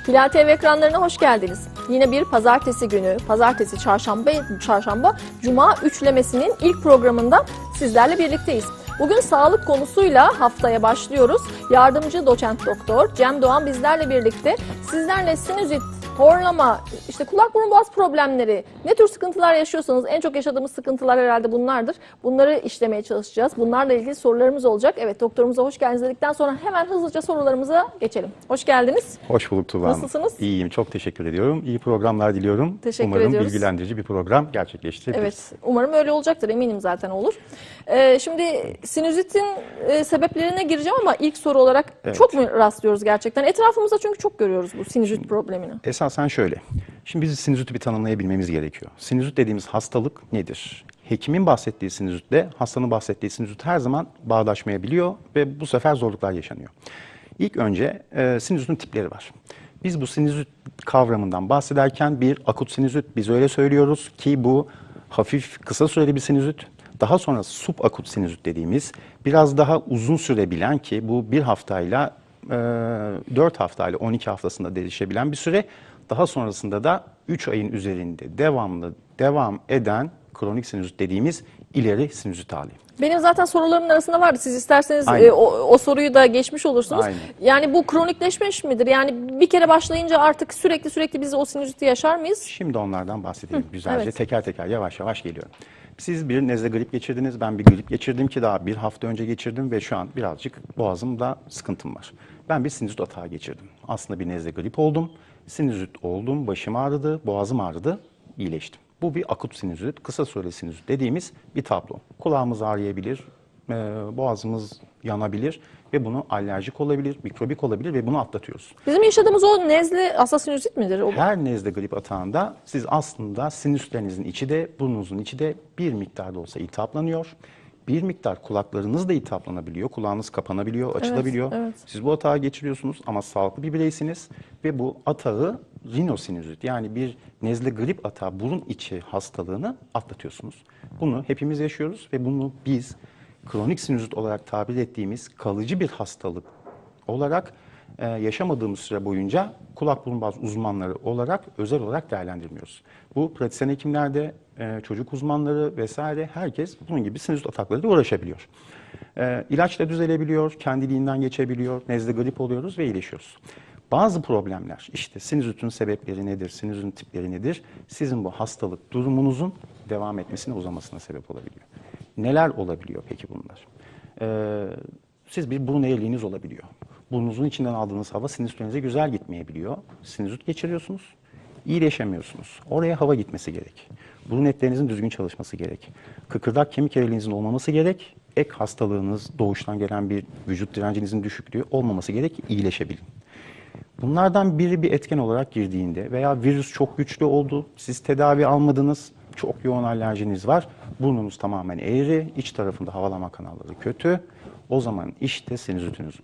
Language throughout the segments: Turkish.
Hilal TV ekranlarına hoş geldiniz. Yine bir pazartesi günü, pazartesi, çarşamba, cuma üçlemesinin ilk programında sizlerle birlikteyiz. Bugün sağlık konusuyla haftaya başlıyoruz. Yardımcı doçent doktor Cem Doğan bizlerle birlikte. Sizlerle sinüzit, horlama, işte kulak burun boğaz problemleri, ne tür sıkıntılar yaşıyorsanız en çok yaşadığımız sıkıntılar herhalde bunlardır. Bunları işlemeye çalışacağız. Bunlarla ilgili sorularımız olacak. Evet, doktorumuza hoş geldiniz dedikten sonra hemen hızlıca sorularımıza geçelim. Hoş geldiniz. Hoş bulduk Tuğba Hanım. Nasılsınız? İyiyim, çok teşekkür ediyorum. İyi programlar diliyorum. Teşekkür Umarım ediyoruz. bilgilendirici bir program gerçekleştirebiliriz. Evet, umarım öyle olacaktır. Eminim zaten olur. Şimdi sinüzitin sebeplerine gireceğim ama ilk soru olarak çok mu rastlıyoruz gerçekten? Etrafımızda çünkü çok görüyoruz bu sinüzit problemini. Esasen şöyle, şimdi biz sinüziti bir tanımlayabilmemiz gerekiyor. Sinüzit dediğimiz hastalık nedir? Hekimin bahsettiği sinüzitle hastanın bahsettiği sinüzit her zaman bağdaşmayabiliyor ve bu sefer zorluklar yaşanıyor. İlk önce sinüzitin tipleri var. Biz bu sinüzit kavramından bahsederken bir akut sinüzit, biz öyle söylüyoruz ki bu hafif kısa süreli bir sinüzit. Daha sonra subakut sinüzit dediğimiz biraz daha uzun sürebilen ki bu 1 haftayla 4 haftayla 12 haftasında değişebilen bir süre. Daha sonrasında da 3 ayın üzerinde devam eden kronik sinüzit dediğimiz ileri sinüzit hali. Benim zaten sorularımın arasında vardı. Siz isterseniz Aynen. o soruyu da geçmiş olursunuz. Aynen. Yani bu kronikleşmiş midir? Yani bir kere başlayınca artık sürekli biz o sinüziti yaşar mıyız? Şimdi onlardan bahsedelim güzelce. evet. Teker teker yavaş yavaş geliyorum. Siz bir nezle grip geçirdiniz, ben bir grip geçirdim ki daha 1 hafta önce geçirdim ve şu an birazcık boğazımda sıkıntım var. Ben bir sinüzit atağı geçirdim. Aslında bir nezle grip oldum, sinüzit oldum, başım ağrıdı, boğazım ağrıdı, iyileştim. Bu bir akut sinüzit, kısa süreli sinüzit dediğimiz bir tablo. Kulağımız ağrıyabilir, boğazımız yanabilir ve bunu alerjik olabilir, mikrobik olabilir ve bunu atlatıyoruz. Bizim yaşadığımız o nezle aslında sinüzit midir? Her nezle grip atağında siz aslında sinüslerinizin içi de burnunuzun içi de bir miktar da olsa iltihaplanıyor. Bir miktar kulaklarınız da iltihaplanabiliyor, kulağınız kapanabiliyor, açılabiliyor. Evet. Siz bu atağı geçiriyorsunuz ama sağlıklı bir bireysiniz ve bu atağı rinosinüzit yani bir nezle grip atağı burun içi hastalığını atlatıyorsunuz. Bunu hepimiz yaşıyoruz ve bunu biz kronik sinüzit olarak tabir ettiğimiz kalıcı bir hastalık olarak yaşamadığımız süre boyunca kulak burun boğaz uzmanları olarak özel olarak değerlendirmiyoruz. Bu pratisyen hekimlerde, çocuk uzmanları vesaire herkes bunun gibi sinüzit ataklarıyla uğraşabiliyor. İlaçla düzelebiliyor, kendiliğinden geçebiliyor, nezle grip oluyoruz ve iyileşiyoruz. Bazı problemler, işte sinüzitin sebepleri nedir, sinüzitin tipleri nedir, sizin bu hastalık durumunuzun devam etmesine, uzamasına sebep olabiliyor. Neler olabiliyor peki bunlar? Siz bir burun eğriliğiniz olabiliyor. Burnunuzun içinden aldığınız hava sinüslerinize güzel gitmeyebiliyor. Sinüzit geçiriyorsunuz, iyileşemiyorsunuz. Oraya hava gitmesi gerek. Burun etlerinizin düzgün çalışması gerek. Kıkırdak kemik eğriliğinizin olmaması gerek. Ek hastalığınız, doğuştan gelen bir vücut direncinizin düşüklüğü olmaması gerek ki iyileşebilin. Bunlardan biri bir etken olarak girdiğinde veya virüs çok güçlü oldu, siz tedavi almadınız, çok yoğun alerjiniz var, burnunuz tamamen eğri, iç tarafında havalama kanalları kötü. O zaman işte sinüzitiniz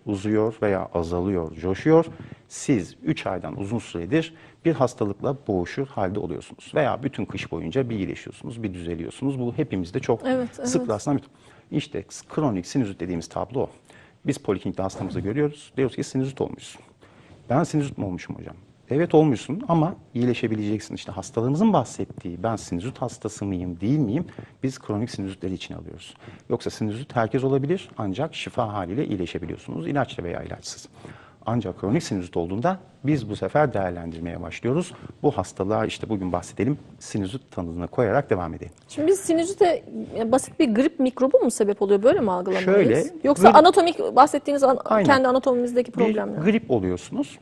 uzuyor veya azalıyor, coşuyor. Siz 3 aydan uzun süredir bir hastalıkla boğuşur halde oluyorsunuz. Veya bütün kış boyunca bir iyileşiyorsunuz, bir düzeliyorsunuz. Bu hepimizde çok sık rastlanan bir... İşte kronik sinüzit dediğimiz tablo o. Biz poliklinikte hastamızı görüyoruz, diyoruz ki sinüzit olmuşsun. Ben sinüzit mi olmuşum hocam? Evet olmuşsun ama iyileşebileceksin. İşte hastalığımızın bahsettiği ben sinüzit hastası mıyım değil miyim biz kronik sinüzitleri için alıyoruz. Yoksa sinüzit herkes olabilir ancak şifa haliyle iyileşebiliyorsunuz ilaçla veya ilaçsız. Ancak kronik sinüzit olduğunda biz bu sefer değerlendirmeye başlıyoruz. Bu hastalığa işte bugün bahsedelim sinüzit tanısını koyarak devam edelim. Şimdi biz sinüzite basit bir grip mikrobu mu sebep oluyor? Böyle mi algılamalıyız? Şöyle, Yoksa anatomik bahsettiğiniz kendi anatomimizdeki bir problemler. grip oluyorsunuz.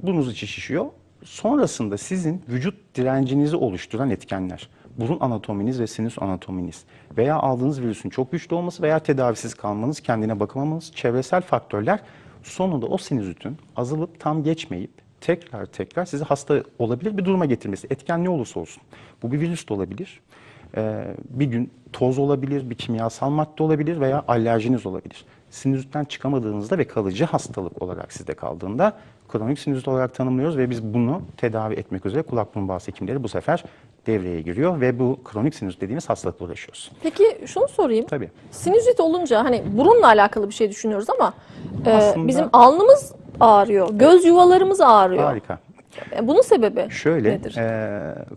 Burnunuz içi şişiyor. Sonrasında sizin vücut direncinizi oluşturan etkenler, burun anatominiz ve sinüs anatominiz veya aldığınız virüsün çok güçlü olması veya tedavisiz kalmanız, kendine bakamamanız, çevresel faktörler sonunda o sinüzitin azalıp tam geçmeyip tekrar sizi hasta olabilir bir duruma getirmesi. Etken ne olursa olsun. Bu bir virüs de olabilir. Bir gün toz olabilir, bir kimyasal madde olabilir veya alerjiniz olabilir. Sinüzitten çıkamadığınızda ve kalıcı hastalık olarak sizde kaldığında kronik sinüzit olarak tanımlıyoruz ve biz bunu tedavi etmek üzere kulak burun boğaz hekimleri bu sefer devreye giriyor ve bu kronik sinüzit dediğimiz hastalıkla uğraşıyoruz. Peki şunu sorayım. Tabii. Sinüzit olunca hani burunla alakalı bir şey düşünüyoruz ama Aslında, bizim alnımız ağrıyor. Göz yuvalarımız ağrıyor. Harika. Bunun sebebi Şöyle, nedir?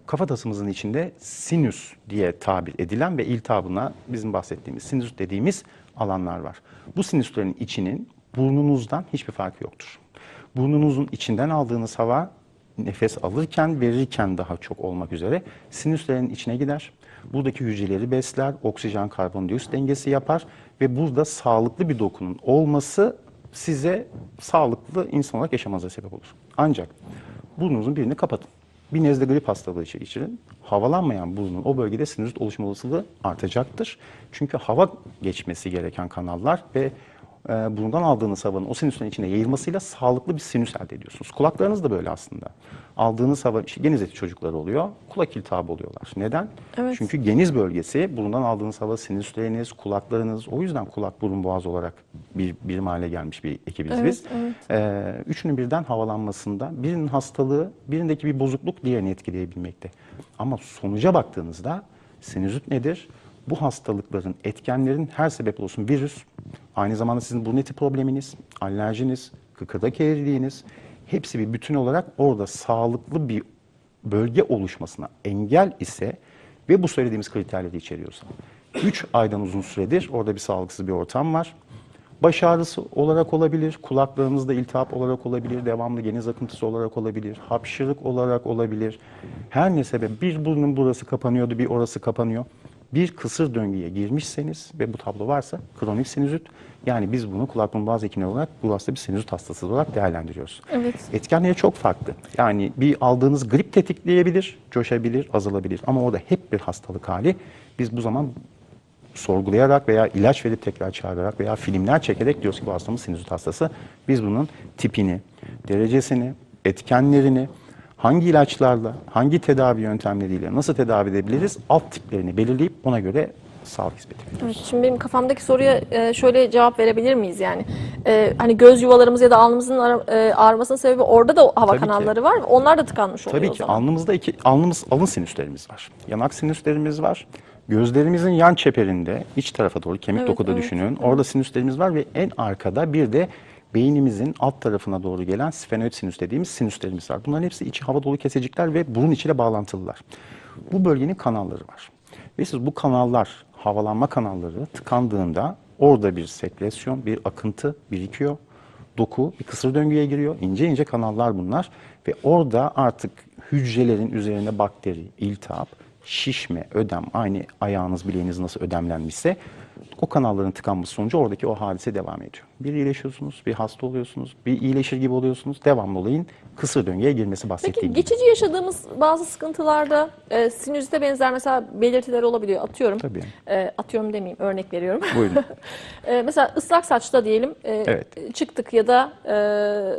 kafatasımızın içinde sinüs diye tabir edilen ve iltihabına bizim bahsettiğimiz sinüs dediğimiz alanlar var. Bu sinüslerin içinin burnunuzdan hiçbir farkı yoktur. Burnunuzun içinden aldığınız hava nefes alırken, verirken daha çok olmak üzere sinüslerin içine gider. Buradaki hücreleri besler, oksijen karbondioksit dengesi yapar ve burada sağlıklı bir dokunun olması size sağlıklı insan olarak yaşamanıza sebep olur. Ancak burnunuzun birini kapatın. Bir nezle grip hastalığı geçirin. Havalanmayan burnun o bölgede sinüzit oluşma olasılığı artacaktır. Çünkü hava geçmesi gereken kanallar ve burundan aldığınız havanın o sinüslerin içine yayılmasıyla sağlıklı bir sinüs elde ediyorsunuz. Kulaklarınız da böyle aslında. Aldığınız hava, işte geniz eti çocukları oluyor, kulak iltihabı oluyorlar. Neden? Evet. Çünkü geniz bölgesi, burundan aldığınız hava sinüsleriniz, kulaklarınız, o yüzden kulak, burun, boğaz olarak bir birim hale gelmiş bir ekibiz Evet, biz. evet. Üçünün birden havalanmasında birinin hastalığı, birindeki bir bozukluk diğerini etkileyebilmekte. Ama sonuca baktığınızda sinüzit nedir? Bu hastalıkların, etkenlerin her sebep olsun virüs, aynı zamanda sizin burun eti probleminiz, alerjiniz, kıkırdak eğriliğiniz, hepsi bir bütün olarak orada sağlıklı bir bölge oluşmasına engel ise ve bu söylediğimiz kriterleri içeriyorsa, 3 aydan uzun süredir orada bir sağlıksız bir ortam var. Baş ağrısı olarak olabilir, kulaklarınızda iltihap olarak olabilir, devamlı geniz akıntısı olarak olabilir, hapşırık olarak olabilir. Her ne sebep bir burnun burası kapanıyordu, bir orası kapanıyor. Bir kısır döngüye girmişseniz ve bu tablo varsa kronik sinüzit, yani biz bunu kulak burun boğaz hekimleri olarak bu hasta bir sinüzit hastası olarak değerlendiriyoruz. Evet. Etkenleri çok farklı. Yani bir aldığınız grip tetikleyebilir, coşabilir, azalabilir ama o da hep bir hastalık hali. Biz bu zaman sorgulayarak veya ilaç verip tekrar çağırarak veya filmler çekerek diyoruz ki bu hastamız sinüzit hastası. Biz bunun tipini, derecesini, etkenlerini, hangi ilaçlarla, hangi tedavi yöntemleriyle nasıl tedavi edebiliriz, alt tiplerini belirleyip ona göre sağlık hizmeti veriyoruz. Evet, şimdi benim kafamdaki soruya şöyle cevap verebilir miyiz yani? Hani göz yuvalarımız ya da alnımızın ağrımasının sebebi orada da hava Tabii ki. kanalları var. Onlar da tıkanmış oluyor Tabii o ki zaman. alnımızda alın sinüslerimiz var. Yanak sinüslerimiz var. Gözlerimizin yan çeperinde iç tarafa doğru kemik Evet, dokuda evet, düşünün. Orada sinüslerimiz var ve en arkada bir de beynimizin alt tarafına doğru gelen sfenoid sinüs dediğimiz sinüslerimiz var. Bunların hepsi içi hava dolu kesecikler ve burun içiyle bağlantılılar. Bu bölgenin kanalları var. Ve siz bu kanallar, havalanma kanalları tıkandığında orada bir sekresyon, bir akıntı birikiyor. Doku bir kısır döngüye giriyor. İnce ince kanallar bunlar. Ve orada artık hücrelerin üzerine bakteri, iltihap, şişme, ödem, aynı ayağınız, bileğiniz nasıl ödemlenmişse o kanalların tıkanması sonucu oradaki o hadise devam ediyor. Bir iyileşiyorsunuz, bir hasta oluyorsunuz, bir iyileşir gibi oluyorsunuz. Devamlı olayın kısır döngüye girmesi Peki bahsettiğim gibi. geçici yaşadığımız bazı sıkıntılarda sinüzite benzer mesela belirtiler olabiliyor. Atıyorum. Tabii. Atıyorum demeyeyim, örnek veriyorum. Buyurun. Mesela ıslak saçta diyelim Evet. çıktık ya da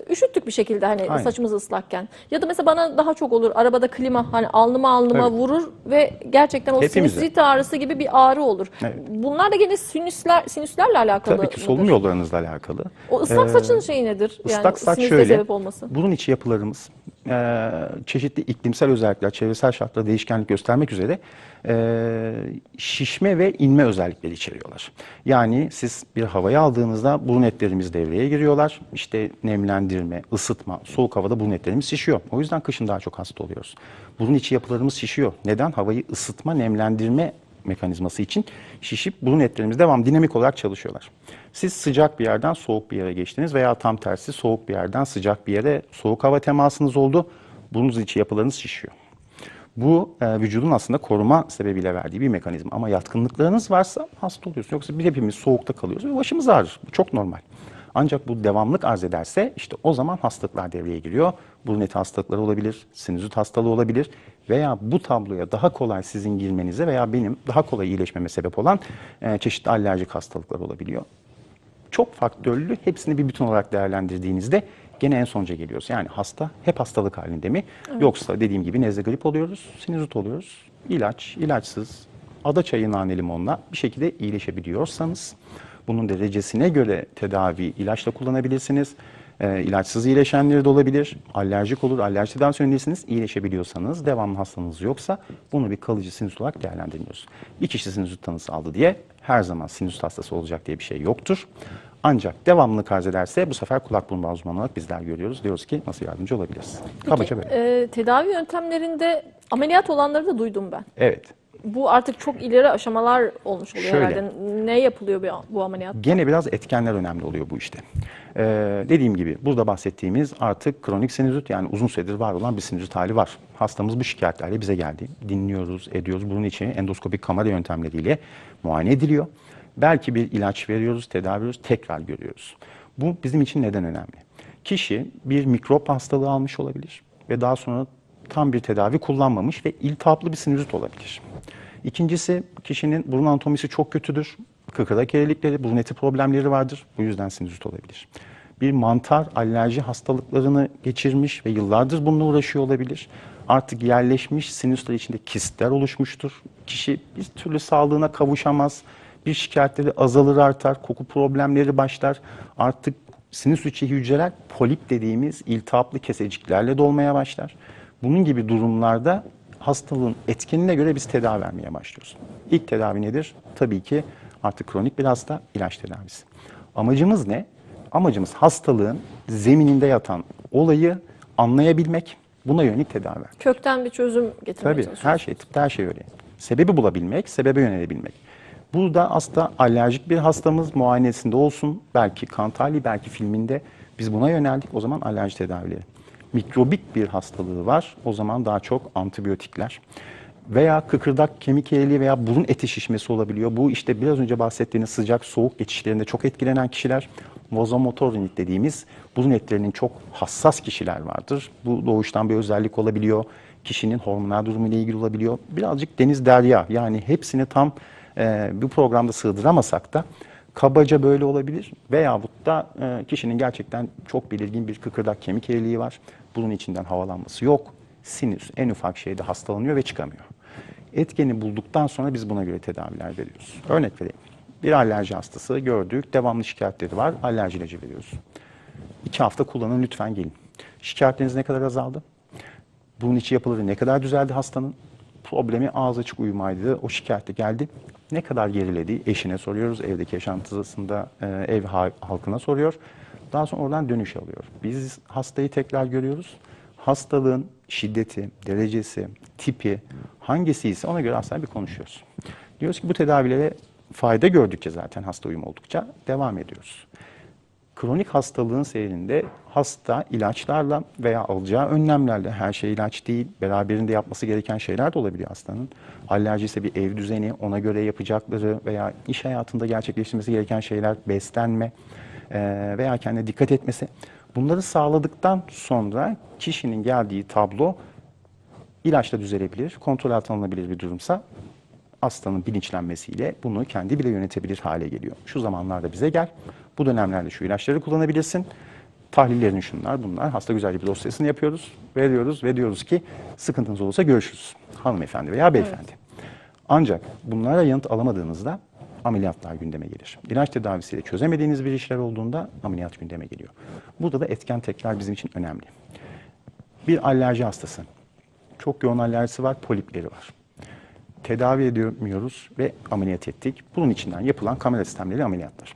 üşüttük bir şekilde hani Aynen. saçımız ıslakken. Ya da mesela bana daha çok olur arabada klima hani alnıma Tabii. vurur ve gerçekten o Hepimize. sinüzit ağrısı gibi bir ağrı olur. Evet. Bunlar da gene sinüslerle alakalı Tabii ki mıdır? solunum yollarınızla alakalı. O ıslak saçın şeyi nedir? Yani Islak saç sinüzite şöyle, sebep olması. burun içi yapılarımız çeşitli iklimsel özellikler, çevresel şartlara değişkenlik göstermek üzere şişme ve inme özellikleri içeriyorlar. Yani siz bir havayı aldığınızda burun etlerimiz devreye giriyorlar. İşte nemlendirme, ısıtma, soğuk havada burun etlerimiz şişiyor. O yüzden kışın daha çok hasta oluyoruz. Burun içi yapılarımız şişiyor. Neden? Havayı ısıtma, nemlendirme mekanizması için şişip burun etlerimiz devam dinamik olarak çalışıyorlar. Siz sıcak bir yerden soğuk bir yere geçtiniz veya tam tersi soğuk bir yerden sıcak bir yere soğuk hava temasınız oldu. Burnunuz içi yapılarınız şişiyor. Bu vücudun aslında koruma sebebiyle verdiği bir mekanizma. Ama yatkınlıklarınız varsa hasta oluyorsunuz. Yoksa biz hepimiz soğukta kalıyoruz ve başımız ağrır. Bu çok normal. Ancak bu devamlık arz ederse işte o zaman hastalıklar devreye giriyor. Burun eti hastalıkları olabilir, sinüzit hastalığı olabilir veya bu tabloya daha kolay sizin girmenize veya benim daha kolay iyileşmeme sebep olan çeşitli alerjik hastalıklar olabiliyor. Çok faktörlü, hepsini bir bütün olarak değerlendirdiğinizde gene en sonuca geliyoruz. Yani hasta hep hastalık halinde mi? Evet. Yoksa dediğim gibi nezle grip oluyoruz, sinüzit oluyoruz. İlaç, ilaçsız, ada çayı, nane, limonla bir şekilde iyileşebiliyorsanız bunun derecesine göre tedavi ilaçla kullanabilirsiniz. İlaçsız iyileşenleri de olabilir. Alerjik olur, alerji tedavisi önerirsiniz. İyileşebiliyorsanız, devamlı hastanız yoksa bunu bir kalıcı sinüzit olarak değerlendirmiyoruz. Bir kişi sinüzit tanısı aldı diye her zaman sinüzit hastası olacak diye bir şey yoktur. Ancak devamlılık arz ederse bu sefer kulak burun boğaz uzmanı olarak bizler görüyoruz. Diyoruz ki nasıl yardımcı olabiliriz? Kabaca böyle. Tedavi yöntemlerinde ameliyat olanları da duydum ben. Evet. Bu artık çok ileri aşamalar olmuş oluyor Şöyle. herhalde. Ne yapılıyor bu ameliyat? Gene biraz etkenler önemli oluyor bu işte. Dediğim gibi burada bahsettiğimiz artık kronik sinüzit, yani uzun süredir var olan bir sinüzit hali var. Hastamız bu şikayetlerle bize geldi. Dinliyoruz, ediyoruz. Bunun için endoskopik kamera yöntemleriyle muayene ediliyor. Belki bir ilaç veriyoruz, tedavi ediyoruz, tekrar görüyoruz. Bu bizim için neden önemli? Kişi bir mikrop hastalığı almış olabilir ve daha sonra tam bir tedavi kullanmamış ve iltihaplı bir sinüzit olabilir. İkincisi, kişinin burun anatomisi çok kötüdür. Kıkırdak eğrilikleri, burun eti problemleri vardır. Bu yüzden sinüzit olabilir. Bir mantar alerji hastalıklarını geçirmiş ve yıllardır bununla uğraşıyor olabilir. Artık yerleşmiş sinüsler içinde kistler oluşmuştur. Kişi bir türlü sağlığına kavuşamaz. Bir şikayetleri azalır, artar. Koku problemleri başlar. Artık sinüs içi hücreler polip dediğimiz iltihaplı keseciklerle dolmaya başlar. Bunun gibi durumlarda hastalığın etkinliğine göre biz tedavi vermeye başlıyoruz. İlk tedavi nedir? Tabii ki artık kronik bir hasta, ilaç tedavisi. Amacımız ne? Amacımız hastalığın zemininde yatan olayı anlayabilmek, buna yönelik tedavi vermek. Kökten bir çözüm getirmeye Tabii çalışıyoruz. her şey, tıpta her şey öyle. Sebebi bulabilmek, sebebe yönelebilmek. Burada aslında alerjik bir hastamız muayenesinde olsun, belki kan tahlili, belki filminde biz buna yöneldik, o zaman alerji tedavileri. Mikrobik bir hastalığı var, o zaman daha çok antibiyotikler. Veya kıkırdak kemik eğriliği veya burun eti şişmesi olabiliyor. Bu işte biraz önce bahsettiğiniz sıcak soğuk geçişlerinde çok etkilenen kişiler. Vazomotor rinit dediğimiz burun etlerinin çok hassas kişiler vardır. Bu doğuştan bir özellik olabiliyor. Kişinin hormonal durumu ile ilgili olabiliyor. Birazcık deniz derya, yani hepsini tam bu programda sığdıramasak da kabaca böyle olabilir. Veyahut da kişinin gerçekten çok belirgin bir kıkırdak kemik eğriliği var. Burun içinden havalanması yok. Sinüs en ufak şeyde hastalanıyor ve çıkamıyor. Etkeni bulduktan sonra biz buna göre tedaviler veriyoruz. Örnek vereyim. Bir alerji hastası gördük, devamlı şikayetleri var, alerji ilacı veriyoruz. 2 hafta kullanın, lütfen gelin. Şikayetleriniz ne kadar azaldı? Burun içi yapıları ne kadar düzeldi hastanın? Problemi ağız açık uyumaydı, o şikayette geldi. Ne kadar geriledi? Eşine soruyoruz, evdeki yaşantısında ev halkına soruyor. Daha sonra oradan dönüş alıyor. Biz hastayı tekrar görüyoruz. Hastalığın şiddeti, derecesi, tipi hangisi ise ona göre aslında bir konuşuyoruz. Diyoruz ki bu tedavilere fayda gördükçe zaten hasta uyum oldukça devam ediyoruz. Kronik hastalığın seyrinde hasta ilaçlarla veya alacağı önlemlerle, her şey ilaç değil, beraberinde yapması gereken şeyler de olabiliyor hastanın. Alerji ise bir ev düzeni, ona göre yapacakları veya iş hayatında gerçekleştirmesi gereken şeyler, beslenme veya kendine dikkat etmesi. Bunları sağladıktan sonra kişinin geldiği tablo ilaçla düzelebilir, kontrol altına alınabilir bir durumsa hastanın bilinçlenmesiyle bunu kendi bile yönetebilir hale geliyor. Şu zamanlarda bize gel, bu dönemlerde şu ilaçları kullanabilirsin, tahlillerin şunlar bunlar, hasta güzelce bir dosyasını yapıyoruz, veriyoruz ve diyoruz ki sıkıntınız olursa görüşürüz hanımefendi veya beyefendi. Evet. Ancak bunlara yanıt alamadığınızda ameliyatlar gündeme gelir. İlaç tedavisiyle çözemediğiniz bir işler olduğunda ameliyat gündeme geliyor. Burada da etken tekrar bizim için önemli. Bir alerji hastası, çok yoğun alerjisi var, polipleri var. Tedavi edemiyoruz ve ameliyat ettik. Bunun içinden yapılan kamera sistemleri ameliyatlar.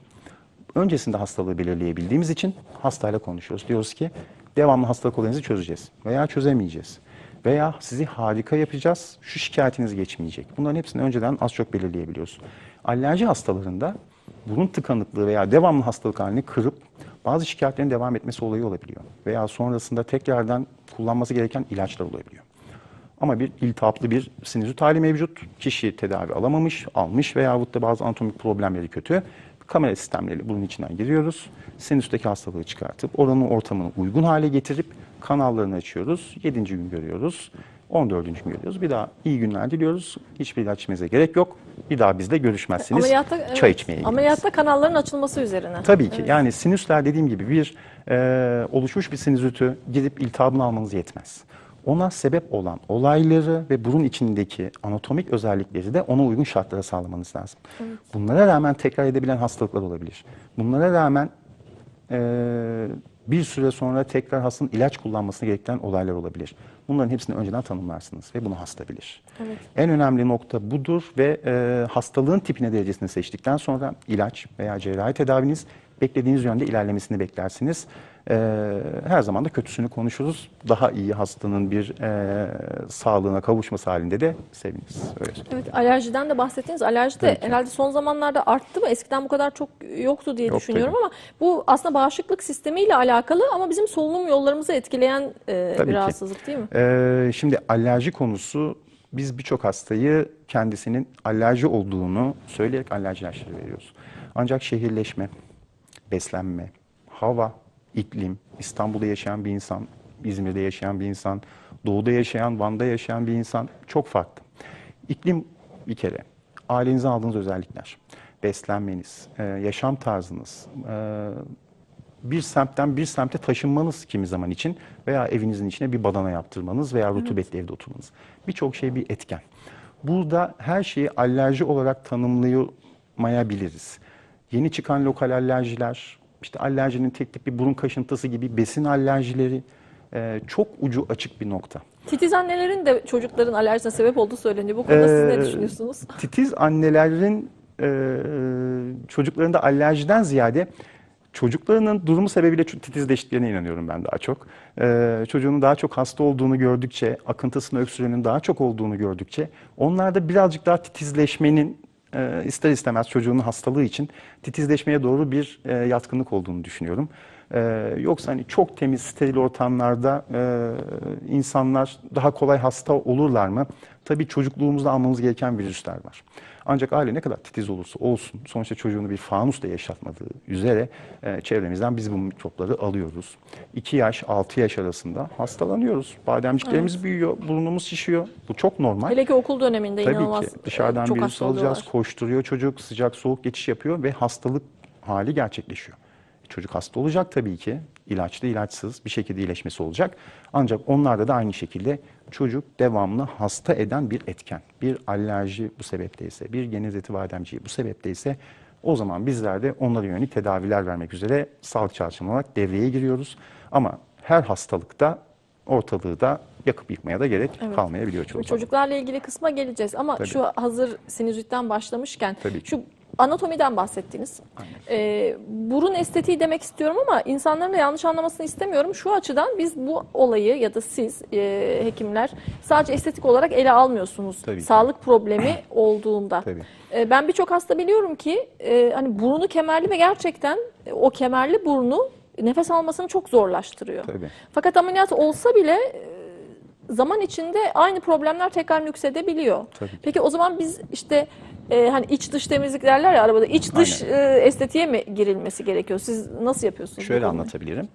Öncesinde hastalığı belirleyebildiğimiz için hastayla konuşuyoruz. Diyoruz ki devamlı hastalık olayınızı çözeceğiz veya çözemeyeceğiz. Veya sizi harika yapacağız, şu şikayetiniz geçmeyecek. Bunların hepsini önceden az çok belirleyebiliyoruz. Alerji hastalarında burun tıkanıklığı veya devamlı hastalık halini kırıp bazı şikayetlerin devam etmesi olayı olabiliyor. Veya sonrasında tekrardan kullanması gereken ilaçlar olabiliyor. Ama bir iltihaplı bir sinüzit hali mevcut. Kişi tedavi alamamış, almış veyahut da bazı anatomik problemleri kötü. Kamera sistemleriyle bunun içinden giriyoruz. Sinüsteki hastalığı çıkartıp oranın ortamını uygun hale getirip kanallarını açıyoruz. 7. gün görüyoruz. 14. gün görüyoruz. Bir daha iyi günler diliyoruz. Hiçbir ilaç içmenize gerek yok. Bir daha bizle görüşmezsiniz. Çay içmeye gidiyoruz. Ameliyatta kanalların açılması üzerine. Tabii ki. Evet. Yani sinüsler dediğim gibi bir oluşmuş bir sinüzitü gidip iltihabını almanız yetmez. Ona sebep olan olayları ve burun içindeki anatomik özellikleri de ona uygun şartlara sağlamanız lazım. Evet. Bunlara rağmen tekrar edebilen hastalıklar olabilir. Bunlara rağmen bir süre sonra tekrar hastanın ilaç kullanmasına gerektiren olaylar olabilir. Bunların hepsini önceden tanımlarsınız ve bunu hasta bilir. Evet. En önemli nokta budur ve hastalığın tipine derecesini seçtikten sonra ilaç veya cerrahi tedaviniz beklediğiniz yönde ilerlemesini beklersiniz. Her zaman da kötüsünü konuşuruz. Daha iyi hastanın bir sağlığına kavuşması halinde de seviniriz. Öyle söyleyeyim. Evet, alerjiden de bahsettiniz. Alerji de Tabii ki. herhalde son zamanlarda arttı mı? Eskiden bu kadar çok yoktu diye Yok düşünüyorum tabii. ama bu aslında bağışıklık sistemiyle alakalı ama bizim solunum yollarımızı etkileyen Tabii bir ki. rahatsızlık değil mi? Şimdi alerji konusu, biz birçok hastayı kendisinin alerji olduğunu söyleyerek alerji ilaçları veriyoruz. Ancak şehirleşme, beslenme, hava, iklim, İstanbul'da yaşayan bir insan, İzmir'de yaşayan bir insan, Doğu'da yaşayan, Van'da yaşayan bir insan çok farklı. İklim bir kere, ailenize aldığınız özellikler, beslenmeniz, yaşam tarzınız, bir semtten bir semte taşınmanız kimi zaman için veya evinizin içine bir badana yaptırmanız veya rutubetli evde oturmanız. Birçok şey bir etken. Burada her şeyi alerji olarak tanımlayamayabiliriz. Yeni çıkan lokal alerjiler, işte alerjinin tek tip bir burun kaşıntısı gibi besin alerjileri çok ucu açık bir nokta. Titiz annelerin de çocukların alerjisine sebep olduğu söyleniyor. Bu konuda siz ne düşünüyorsunuz? Titiz annelerin çocuklarında alerjiden ziyade çocuklarının durumu sebebiyle titizleştiklerine inanıyorum ben daha çok. Çocuğunun daha çok hasta olduğunu gördükçe, akıntısının, öksürenin daha çok olduğunu gördükçe onlarda birazcık daha titizleşmenin ister istemez çocuğunun hastalığı için titizleşmeye doğru bir yatkınlık olduğunu düşünüyorum. Yoksa hani çok temiz, steril ortamlarda insanlar daha kolay hasta olurlar mı? Tabii çocukluğumuzda almamız gereken virüsler var. Ancak aile ne kadar titiz olursa olsun, sonuçta çocuğunu bir fanusla yaşatmadığı üzere çevremizden biz bu mikropları alıyoruz. 2 yaş, 6 yaş arasında hastalanıyoruz. Bademciklerimiz büyüyor, burnumuz şişiyor. Bu çok normal. Hele ki okul döneminde Tabii inanılmaz ki dışarıdan çok virüs hasta alacağız, oluyorlar. koşturuyor çocuk, sıcak soğuk geçiş yapıyor ve hastalık hali gerçekleşiyor. Çocuk hasta olacak tabii ki, ilaçlı ilaçsız bir şekilde iyileşmesi olacak. Ancak onlarda da aynı şekilde çocuk devamlı hasta eden bir etken. Bir alerji bu sebepleyse, bir genizleti bademciği bu sebepleyse o zaman bizler de onlara yönelik tedaviler vermek üzere sağlık çalışanı olarak devreye giriyoruz. Ama her hastalıkta ortalığı da yakıp yıkmaya da gerek kalmayabiliyor çoğu zaman. Çocuklarla ilgili kısma geleceğiz ama Tabii. şu hazır sinüzitten başlamışken Tabii ki. şu anatomiden bahsettiniz. Burun estetiği demek istiyorum ama insanların da yanlış anlamasını istemiyorum. Şu açıdan biz bu olayı ya da siz hekimler sadece estetik olarak ele almıyorsunuz. Tabii ki. Sağlık problemi olduğunda. Tabii. Ben birçok hasta biliyorum ki hani burnu kemerli ve gerçekten o kemerli burnu nefes almasını çok zorlaştırıyor. Tabii. Fakat ameliyat olsa bile zaman içinde aynı problemler tekrar nüksedebiliyor. Tabii ki. Peki o zaman biz işte hani iç dış temizlik derler ya arabada, iç dış estetiğe mi girilmesi gerekiyor? Siz nasıl yapıyorsunuz? Şöyle bu konuyu? anlatabilirim.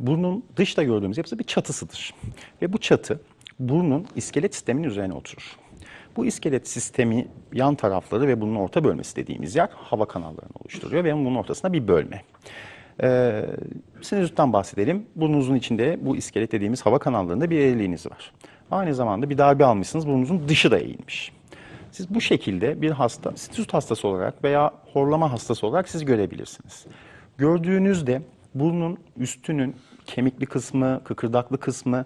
Burnun dışta gördüğümüz yapısı bir çatısıdır. Ve bu çatı burnun iskelet sisteminin üzerine oturur. Bu iskelet sistemi yan tarafları ve bunun orta bölmesi dediğimiz yer hava kanallarını oluşturuyor ve bunun ortasında bir bölme. Sinüzitten bahsedelim. Burnunuzun içinde bu iskelet dediğimiz hava kanallarında bir eğriliğiniz var. Aynı zamanda bir darbe almışsınız, burnunuzun dışı da eğilmiş. Siz bu şekilde bir hasta, sinüzit hastası olarak veya horlama hastası olarak siz görebilirsiniz. Gördüğünüzde burnun üstünün kemikli kısmı, kıkırdaklı kısmı,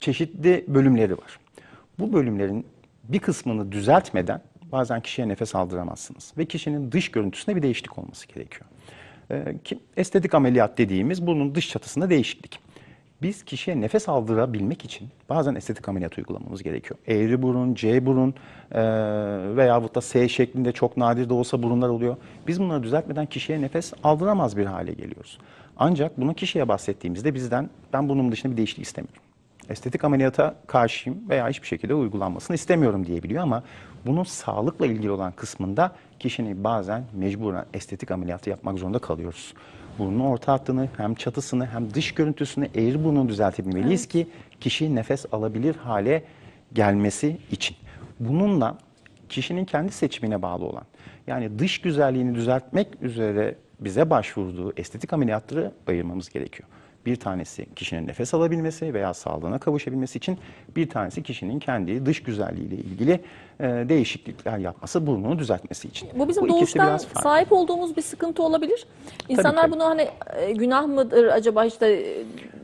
çeşitli bölümleri var. Bu bölümlerin bir kısmını düzeltmeden bazen kişiye nefes aldıramazsınız ve kişinin dış görüntüsünde bir değişiklik olması gerekiyor. Estetik ameliyat dediğimiz burnun dış çatısında değişiklik. Biz kişiye nefes aldırabilmek için bazen estetik ameliyat uygulamamız gerekiyor. Eğri burun, C burun veya da S şeklinde çok nadir de olsa burunlar oluyor. Biz bunları düzeltmeden kişiye nefes aldıramaz bir hale geliyoruz. Ancak bunu kişiye bahsettiğimizde bizden ben burnumun dışında bir değişiklik istemiyorum. Estetik ameliyata karşıyım veya hiçbir şekilde uygulanmasını istemiyorum diyebiliyor ama bunun sağlıkla ilgili olan kısmında kişinin bazen mecburen estetik ameliyatı yapmak zorunda kalıyoruz. Burnun orta hattını hem çatısını hem dış görüntüsünü eğri burnunu düzeltebilmeliyiz ki kişi nefes alabilir hale gelmesi için. Bununla kişinin kendi seçimine bağlı olan yani dış güzelliğini düzeltmek üzere bize başvurduğu estetik ameliyatları ayırmamız gerekiyor. Bir tanesi kişinin nefes alabilmesi veya sağlığına kavuşabilmesi için, bir tanesi kişinin kendi dış güzelliğiyle ilgili değişiklikler yapması, burnunu düzeltmesi için. Bu bizim ikisi doğuştan biraz farklı. sahip olduğumuz bir sıkıntı olabilir. İnsanlar ki. bunu hani günah mıdır acaba işte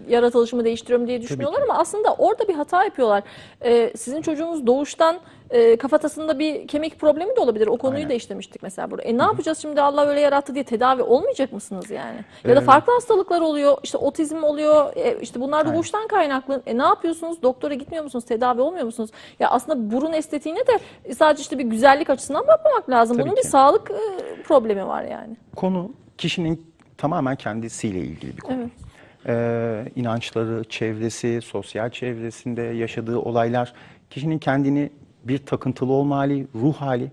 yaratılışımı değiştiriyorum diye düşünüyorlar ama aslında orada bir hata yapıyorlar. Sizin çocuğunuz doğuştan kafatasında bir kemik problemi de olabilir. O konuyu Aynen. da işlemiştik mesela burada. Ne yapacağız şimdi, Allah öyle yarattı diye tedavi olmayacak mısınız yani? Ya da farklı hastalıklar oluyor, işte otizm oluyor, işte bunlar Aynen. doğuştan kaynaklı. Ne yapıyorsunuz? Doktora gitmiyor musunuz? Tedavi olmuyor musunuz? Ya aslında burun estetiğine de sadece işte bir güzellik açısından bakmamak lazım. Tabii Bunun bir ki. sağlık problemi var yani. Konu kişinin tamamen kendisiyle ilgili bir konu. Evet. İnançları, çevresi, sosyal çevresinde yaşadığı olaylar, kişinin kendini bir takıntılı olma hali, ruh hali,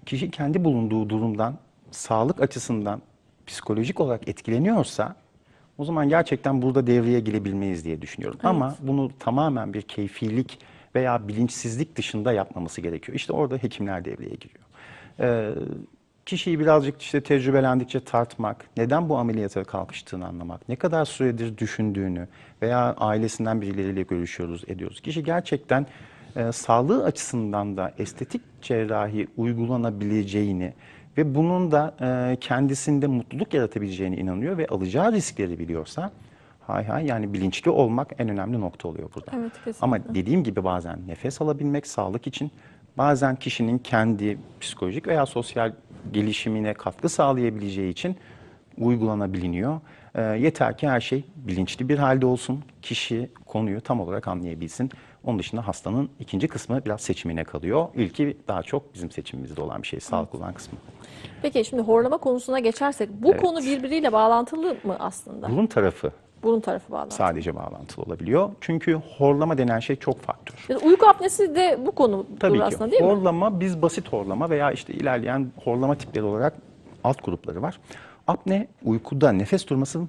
kişi kendi bulunduğu durumdan, sağlık açısından psikolojik olarak etkileniyorsa o zaman gerçekten burada devreye girebilmeyiz diye düşünüyorum. Evet. Ama bunu tamamen bir keyfilik veya bilinçsizlik dışında yapmaması gerekiyor. İşte orada hekimler devreye giriyor. Kişiyi birazcık işte tecrübelendikçe tartmak, neden bu ameliyata kalkıştığını anlamak, ne kadar süredir düşündüğünü veya ailesinden birileriyle görüşüyoruz, ediyoruz. Kişi gerçekten sağlığı açısından da estetik cerrahi uygulanabileceğini ve bunun da kendisinde mutluluk yaratabileceğine inanıyor ve alacağı riskleri biliyorsa, yani bilinçli olmak en önemli nokta oluyor burada. Evet, kesinlikle. Ama dediğim gibi bazen nefes alabilmek sağlık için, bazen kişinin kendi psikolojik veya sosyal gelişimine katkı sağlayabileceği için uygulanabiliyor. Yeter ki her şey bilinçli bir halde olsun, kişi konuyu tam olarak anlayabilsin. Onun dışında hastanın ikinci kısmı biraz seçimine kalıyor. İlki daha çok bizim seçimimizde olan bir şey, sağlıklı olan kısmı. Peki şimdi horlama konusuna geçersek, bu konu birbiriyle bağlantılı mı aslında? Burun tarafı Burun tarafı bağlantılı. sadece bağlantılı olabiliyor. Çünkü horlama denen şey çok faktör. Yani uyku apnesi de bu konudur Tabii ki. aslında, değil mi? Horlama, biz basit horlama veya işte ilerleyen horlama tipleri olarak alt grupları var. Apne, uykuda nefes durması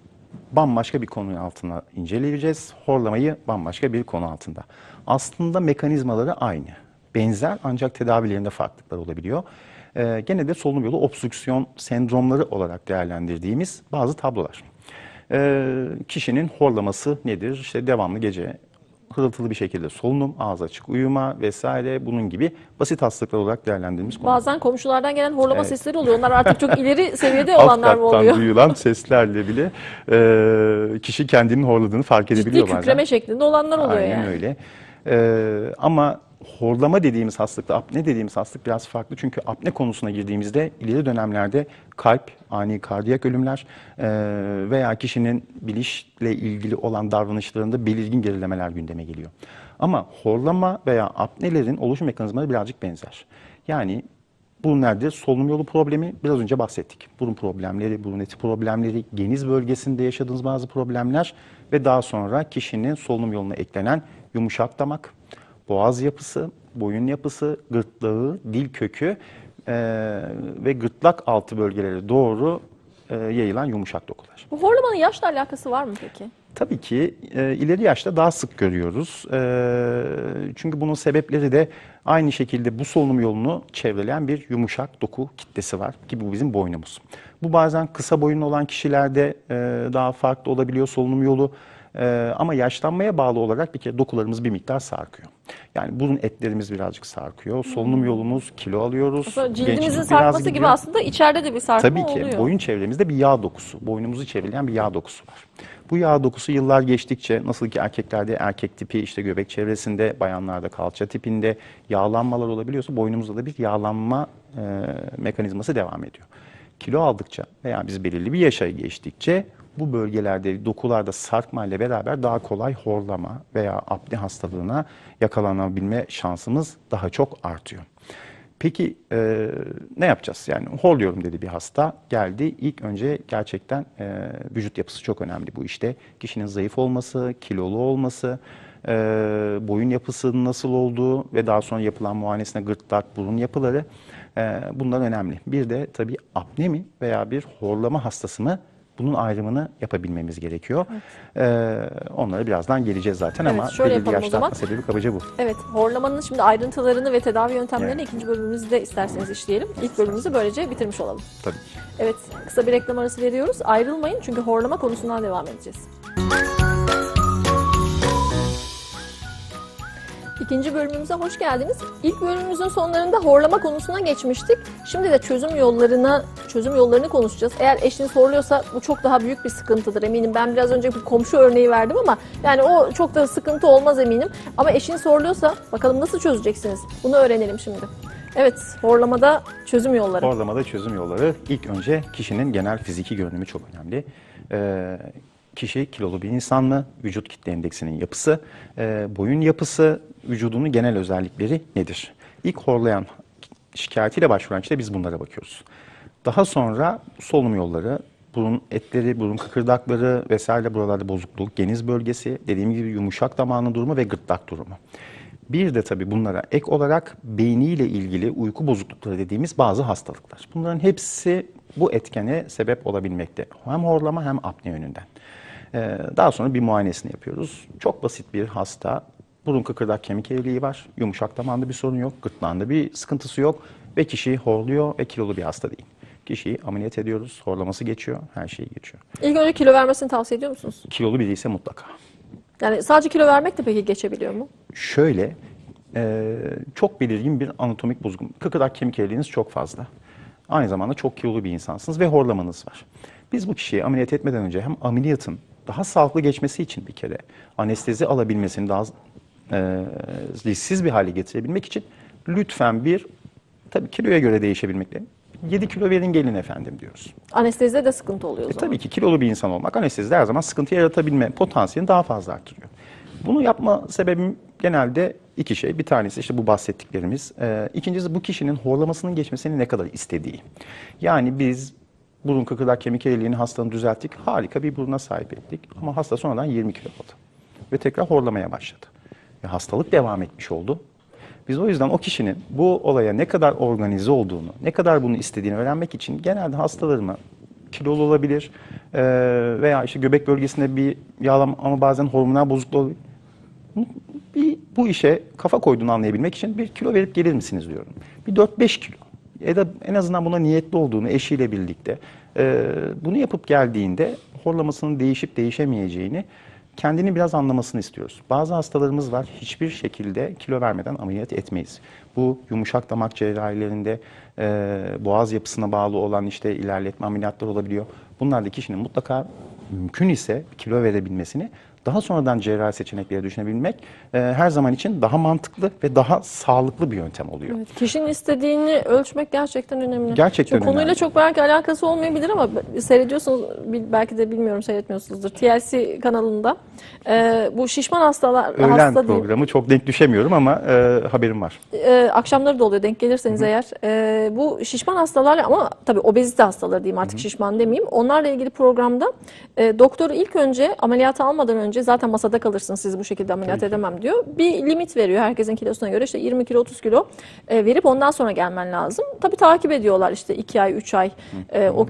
bambaşka bir konunun altına inceleyeceğiz. Horlamayı bambaşka bir konu altında. Aslında mekanizmaları aynı. Benzer ancak tedavilerinde farklılıklar olabiliyor. Gene de solunum yolu obstrüksiyon sendromları olarak değerlendirdiğimiz bazı tablolar. Kişinin horlaması nedir? İşte devamlı gece hırıltılı bir şekilde solunum, ağız açık uyuma vesaire, bunun gibi basit hastalıklar olarak değerlendirdiğimiz konu. Bazen komşulardan gelen horlama sesleri oluyor. Onlar artık çok ileri seviyede Alt olanlar mı kattan oluyor? duyulan seslerle bile kişi kendinin horladığını fark edebiliyor Ciddi bazen. kükreme şeklinde olanlar oluyor Aynen yani. öyle. Ama horlama dediğimiz hastalıkla apne dediğimiz hastalık biraz farklı. Çünkü apne konusuna girdiğimizde ileri dönemlerde kalp, ani kardiyak ölümler veya kişinin bilişle ilgili olan davranışlarında belirgin gerilemeler gündeme geliyor. Ama horlama veya apnelerin oluşum mekanizmaları birazcık benzer. Yani bu nedir? Solunum yolu problemi, biraz önce bahsettik. Burun problemleri, burun eti problemleri, geniz bölgesinde yaşadığınız bazı problemler ve daha sonra kişinin solunum yoluna eklenen yumuşak damak, boğaz yapısı, boyun yapısı, gırtlağı, dil kökü ve gırtlak altı bölgelere doğru yayılan yumuşak dokular. Bu horlamanın yaşla alakası var mı peki? Tabii ki ileri yaşta daha sık görüyoruz. Çünkü bunun sebepleri de aynı şekilde bu solunum yolunu çevreleyen bir yumuşak doku kitlesi var ki bu bizim boynumuz. Bu bazen kısa boyunlu olan kişilerde daha farklı olabiliyor solunum yolu. Ama yaşlanmaya bağlı olarak bir kere dokularımız bir miktar sarkıyor. Yani burun etlerimiz birazcık sarkıyor. Solunum yolumuz, kilo alıyoruz. Aslında cildimizin gençlik biraz sarkması gibi gidiyor. aslında içeride de bir sarkma Tabii ki oluyor. boyun çevremizde bir yağ dokusu, boynumuzu çevreleyen bir yağ dokusu var. Bu yağ dokusu yıllar geçtikçe nasıl ki erkeklerde erkek tipi, işte göbek çevresinde, bayanlarda kalça tipinde yağlanmalar olabiliyorsa boynumuzda da bir yağlanma mekanizması devam ediyor. Kilo aldıkça veya biz belirli bir yaşa geçtikçe bu bölgelerde dokularda sarkma ile beraber daha kolay horlama veya apne hastalığına yakalanabilme şansımız daha çok artıyor. Peki ne yapacağız? Yani horluyorum dedi bir hasta, geldi. İlk önce gerçekten vücut yapısı çok önemli bu işte. Kişinin zayıf olması, kilolu olması, boyun yapısının nasıl olduğu ve daha sonra yapılan muayenesine gırtlak, burun yapıları, bunlar önemli. Bir de tabii apne mi veya bir horlama hastası mı? Bunun ayrımını yapabilmemiz gerekiyor. Evet. Onlara birazdan geleceğiz zaten, Evet, ama şöyle belirli yapalım o yaşta zaman. artma sebebi kabaca bu. Evet, horlamanın şimdi ayrıntılarını ve tedavi yöntemlerini Evet. ikinci bölümümüzde isterseniz işleyelim. İlk bölümümüzü böylece bitirmiş olalım. Tabii. Evet, kısa bir reklam arası veriyoruz. Ayrılmayın çünkü horlama konusundan devam edeceğiz. İkinci bölümümüze hoş geldiniz. İlk bölümümüzün sonlarında horlama konusuna geçmiştik. Şimdi de çözüm yollarına çözüm yollarını konuşacağız. Eğer eşiniz horluyorsa bu çok daha büyük bir sıkıntıdır eminim. Ben biraz önce bir komşu örneği verdim ama yani o çok da sıkıntı olmaz eminim. Ama eşiniz horluyorsa bakalım nasıl çözeceksiniz? Bunu öğrenelim şimdi. Evet, horlamada çözüm yolları. Horlamada çözüm yolları. İlk önce kişinin genel fiziki görünümü çok önemli. Kişi kilolu bir insan mı? Vücut kitle endeksinin yapısı, boyun yapısı, vücudunun genel özellikleri nedir? İlk horlayan şikayetiyle başvuran kişide biz bunlara bakıyoruz. Daha sonra solunum yolları, burun etleri, burun kıkırdakları vesaire buralarda bozukluk, geniz bölgesi, dediğim gibi yumuşak damağının durumu ve gırtlak durumu. Bir de tabii bunlara ek olarak beyniyle ilgili uyku bozuklukları dediğimiz bazı hastalıklar. Bunların hepsi bu etkene sebep olabilmekte. Hem horlama hem apne yönünden. Daha sonra bir muayenesini yapıyoruz. Çok basit bir hasta. Burun kıkırdak kemik eğriliği var. Yumuşak damağında bir sorun yok. Gırtlağında bir sıkıntısı yok. Ve kişi horluyor ve kilolu bir hasta değil. Kişiyi ameliyat ediyoruz. Horlaması geçiyor. Her şey geçiyor. İlk önce kilo vermesini tavsiye ediyor musunuz? Kilolu biri ise mutlaka. Yani sadece kilo vermek de peki geçebiliyor mu? Şöyle, çok belirgin bir anatomik bozulma. Kıkırdak kemik eğriliğiniz çok fazla. Aynı zamanda çok kilolu bir insansınız ve horlamanız var. Biz bu kişiyi ameliyat etmeden önce hem ameliyatın daha sağlıklı geçmesi için bir kere anestezi alabilmesini daha risksiz bir hale getirebilmek için lütfen tabii kiloya göre değişebilmekle 7 kilo verin gelin efendim diyoruz. Anestezide de sıkıntı oluyor o zaman. Tabii ki kilolu bir insan olmak anestezide her zaman sıkıntı yaratabilme potansiyelini daha fazla artırıyor. Bunu yapma sebebim genelde iki şey. Bir tanesi işte bu bahsettiklerimiz. İkincisi bu kişinin horlamasının geçmesini ne kadar istediği. Yani biz burun kıkırdak kemik eğriliğini hastanın düzelttik. Harika bir buruna sahip ettik. Ama hasta sonradan 20 kilo oldu. Ve tekrar horlamaya başladı. Ve hastalık devam etmiş oldu. Biz o yüzden o kişinin bu olaya ne kadar organize olduğunu, ne kadar bunu istediğini öğrenmek için genelde hastalarıma kilolu olabilir veya işte göbek bölgesinde bir yağlama ama bazen hormonal bozukluğu olabilir. Bu işe kafa koyduğunu anlayabilmek için bir kilo verip gelir misiniz diyorum. Bir 4-5 kilo. Ya da en azından buna niyetli olduğunu eşiyle birlikte bunu yapıp geldiğinde horlamasının değişip değişemeyeceğini kendini biraz anlamasını istiyoruz. Bazı hastalarımız var hiçbir şekilde kilo vermeden ameliyat etmeyiz. Bu yumuşak damak cerrahilerinde boğaz yapısına bağlı olan işte ilerletme ameliyatları olabiliyor. Bunlarda kişinin mutlaka mümkün ise kilo verebilmesini daha sonradan cerrahi seçenekleri düşünebilmek her zaman için daha mantıklı ve daha sağlıklı bir yöntem oluyor. Evet, kişinin istediğini ölçmek gerçekten önemli. Gerçekten Çünkü konuyla önemli. çok belki alakası olmayabilir ama seyrediyorsunuz, belki de bilmiyorum seyretmiyorsunuzdur. TLC kanalında bu şişman hastalar, Öğlen hasta diyeyim, programı çok denk düşemiyorum ama haberim var. akşamları da oluyor denk gelirseniz eğer. Bu şişman hastalarla ama tabii obezite hastaları diyeyim artık şişman demeyeyim. Onlarla ilgili programda doktoru ilk önce ameliyat almadan önce zaten masada kalırsınız siz bu şekilde ameliyat edemem diyor. Bir limit veriyor herkesin kilosuna göre işte 20 kilo 30 kilo verip ondan sonra gelmen lazım. Tabii takip ediyorlar işte 2 ay 3 ay o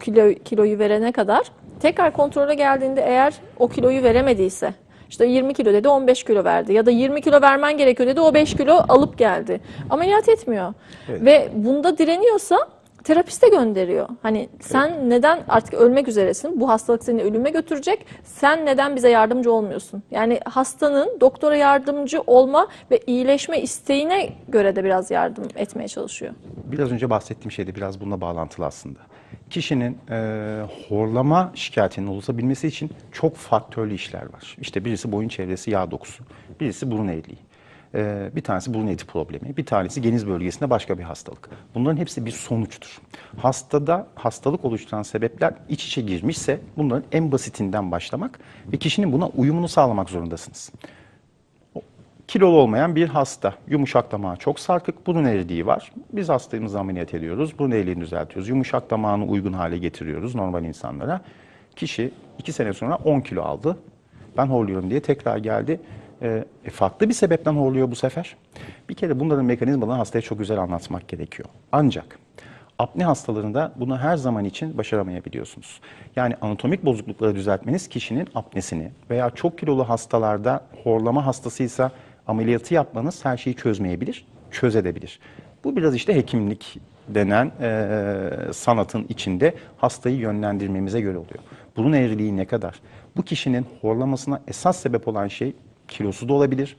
kiloyu verene kadar. Tekrar kontrole geldiğinde eğer o kiloyu veremediyse işte 20 kilo dedi 15 kilo verdi ya da 20 kilo vermen gerekiyor dedi o 5 kilo alıp geldi. Ameliyat etmiyor. Evet. Ve bunda direniyorsa terapiste gönderiyor. Hani sen neden artık ölmek üzeresin? Bu hastalık seni ölüme götürecek. Sen neden bize yardımcı olmuyorsun? Yani hastanın doktora yardımcı olma ve iyileşme isteğine göre de biraz yardım etmeye çalışıyor. Biraz önce bahsettiğim şey de biraz bununla bağlantılı aslında. Kişinin horlama şikayetinin olabilmesi için çok faktörlü işler var. İşte birisi boyun çevresi yağ dokusu, birisi burun eğriliği. Bir tanesi burun eti problemi, bir tanesi geniz bölgesinde başka bir hastalık. Bunların hepsi bir sonuçtur. Hastada hastalık oluşturan sebepler iç içe girmişse bunların en basitinden başlamak ve kişinin buna uyumunu sağlamak zorundasınız. Kilolu olmayan bir hasta, yumuşak damağı çok sarkık, burun eğriliği var. Biz hastamızı ameliyat ediyoruz, burun eğriliğini düzeltiyoruz, yumuşak damağını uygun hale getiriyoruz normal insanlara. Kişi 2 sene sonra 10 kilo aldı. Ben horluyorum diye tekrar geldi. Farklı bir sebepten horluyor bu sefer. Bir kere bunların mekanizmalarını hastaya çok güzel anlatmak gerekiyor. Ancak apne hastalarında bunu her zaman için başaramayabiliyorsunuz. Yani anatomik bozuklukları düzeltmeniz kişinin apnesini veya çok kilolu hastalarda horlama hastasıysa ameliyatı yapmanız her şeyi çözmeyebilir, çözebilir. Bu biraz işte hekimlik denen sanatın içinde hastayı yönlendirmemize göre oluyor. Burun eğriliği ne kadar? Bu kişinin horlamasına esas sebep olan şey kilosu da olabilir.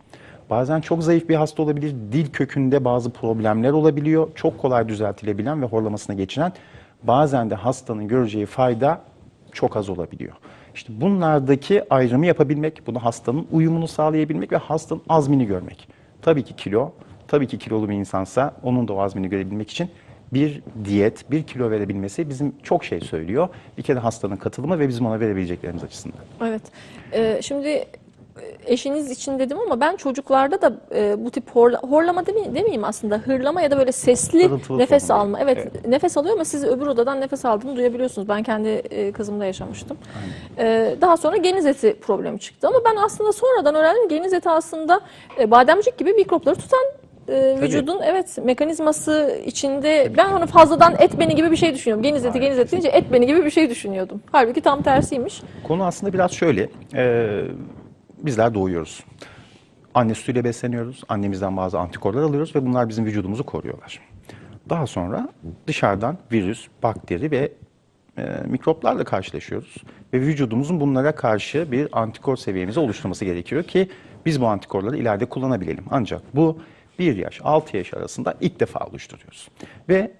Bazen çok zayıf bir hasta olabilir. Dil kökünde bazı problemler olabiliyor. Çok kolay düzeltilebilen ve horlamasına geçiren bazen de hastanın göreceği fayda çok az olabiliyor. İşte bunlardaki ayrımı yapabilmek, bunu hastanın uyumunu sağlayabilmek ve hastanın azmini görmek. Tabii ki kilo, tabii ki kilolu bir insansa onun da o azmini görebilmek için bir diyet, bir kilo verebilmesi bizim çok şey söylüyor. Bir kere hastanın katılımı ve bizim ona verebileceklerimiz açısından. Evet. Şimdi eşiniz için dedim ama ben çocuklarda da bu tip horlama demeyeyim aslında, hırlama ya da böyle sesli Hırıltılı nefes sorun alma. oluyor. Evet, nefes alıyor ama siz öbür odadan nefes aldığını duyabiliyorsunuz. Ben kendi kızımda yaşamıştım. Daha sonra geniz eti problemi çıktı ama ben aslında sonradan öğrendim, geniz eti aslında bademcik gibi mikropları tutan vücudun mekanizması içinde. Ben onu fazladan et beni gibi bir şey düşünüyorum. Geniz eti deyince et beni gibi bir şey düşünüyordum. Halbuki tam tersiymiş. Konu aslında biraz şöyle, bizler doğuyoruz. Anne sütüyle besleniyoruz, annemizden bazı antikorlar alıyoruz ve bunlar bizim vücudumuzu koruyorlar. Daha sonra dışarıdan virüs, bakteri ve mikroplarla karşılaşıyoruz. Ve vücudumuzun bunlara karşı bir antikor seviyemizi oluşturması gerekiyor ki biz bu antikorları ileride kullanabilelim. Ancak bu 1 yaş, 6 yaş arasında ilk defa oluşturuyoruz. Ve